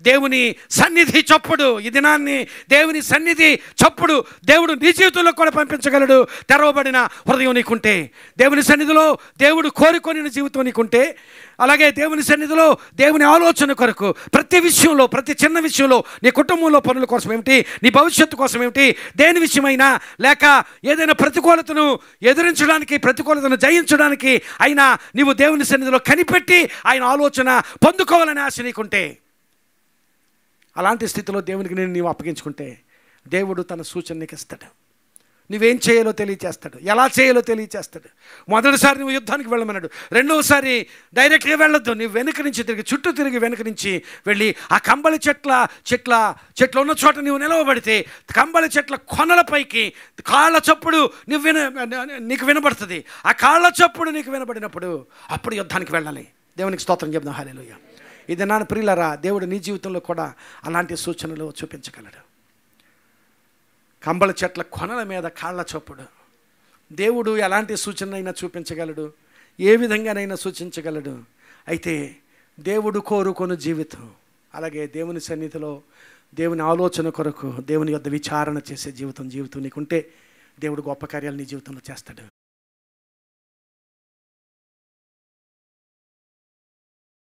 దేవుని సన్నిధి చప్పుడు, ఈ దినాన్ని దేవుని సన్నిధి చప్పుడు దేవుడు నీ జీవితంలో కూడా పంపించగలడు. తెరవబడిన హృదయం నీకుంటే, దేవుని సన్నిధిలో దేవుడు కోరుకొని జీవితం నీకుంటే, అలాగే దేవుని సన్నిధిలో దేవుని ఆలోచన కొరకు ప్రతి విషయంలో, ప్రతి చిన్న విషయంలో, నీ కుటుంబంలో పనుల కోసం ఏమిటి, నీ భవిష్యత్తు కోసం ఏమిటి, దేని విషయమైనా లేక ఏదైనా ప్రతికూలతను ఎదిరించడానికి, ప్రతికూలతను జయించడానికి అయినా నీవు దేవుని సన్నిధిలో కనిపెట్టి ఆయన ఆలోచన పొందుకోవాలని ఆశ నీకుంటే, అలాంటి స్థితిలో దేవునికి నీవు అప్పగించుకుంటే దేవుడు తన సూచన నీకు ఇస్తాడు. నువ్వేం చేయాలో తెలియచేస్తాడు, ఎలా చేయాలో తెలియచేస్తాడు. మొదటిసారి నువ్వు యుద్ధానికి వెళ్ళమన్నాడు. రెండవసారి డైరెక్ట్గా వెళ్ళొద్దు, నువ్వు వెనుక నుంచి తిరిగి చుట్టూ తిరిగి వెనుక నుంచి వెళ్ళి ఆ కంబళి చెట్లు ఉన్న చోట నువ్వు నిలవబడితే కంబళి చెట్ల కొనలపైకి కాళ్ళ చప్పుడు నీకు వినబడుతుంది. ఆ కాళ్ళ చప్పుడు నీకు వినబడినప్పుడు అప్పుడు యుద్ధానికి వెళ్ళాలి. దేవునికి స్తోత్రం చెప్దాం. హల్లెలూయా. ఇది నా ప్రియులారా, దేవుడు నీ జీవితంలో కూడా అలాంటి సూచనలు చూపించగలడు. కంబళ చెట్ల కొనల మీద కాళ్ళ చప్పుడు. దేవుడు ఎలాంటి సూచనైనా చూపించగలడు, ఏ విధంగానైనా సూచించగలడు. అయితే దేవుడు కోరుకొను జీవితం, అలాగే దేవుని సన్నిధిలో దేవుని ఆలోచన కొరకు దేవుని యొద్ద విచారణ చేసే జీవితం నీకుంటే దేవుడు గొప్ప కార్యాలు నీ జీవితంలో చేస్తాడు.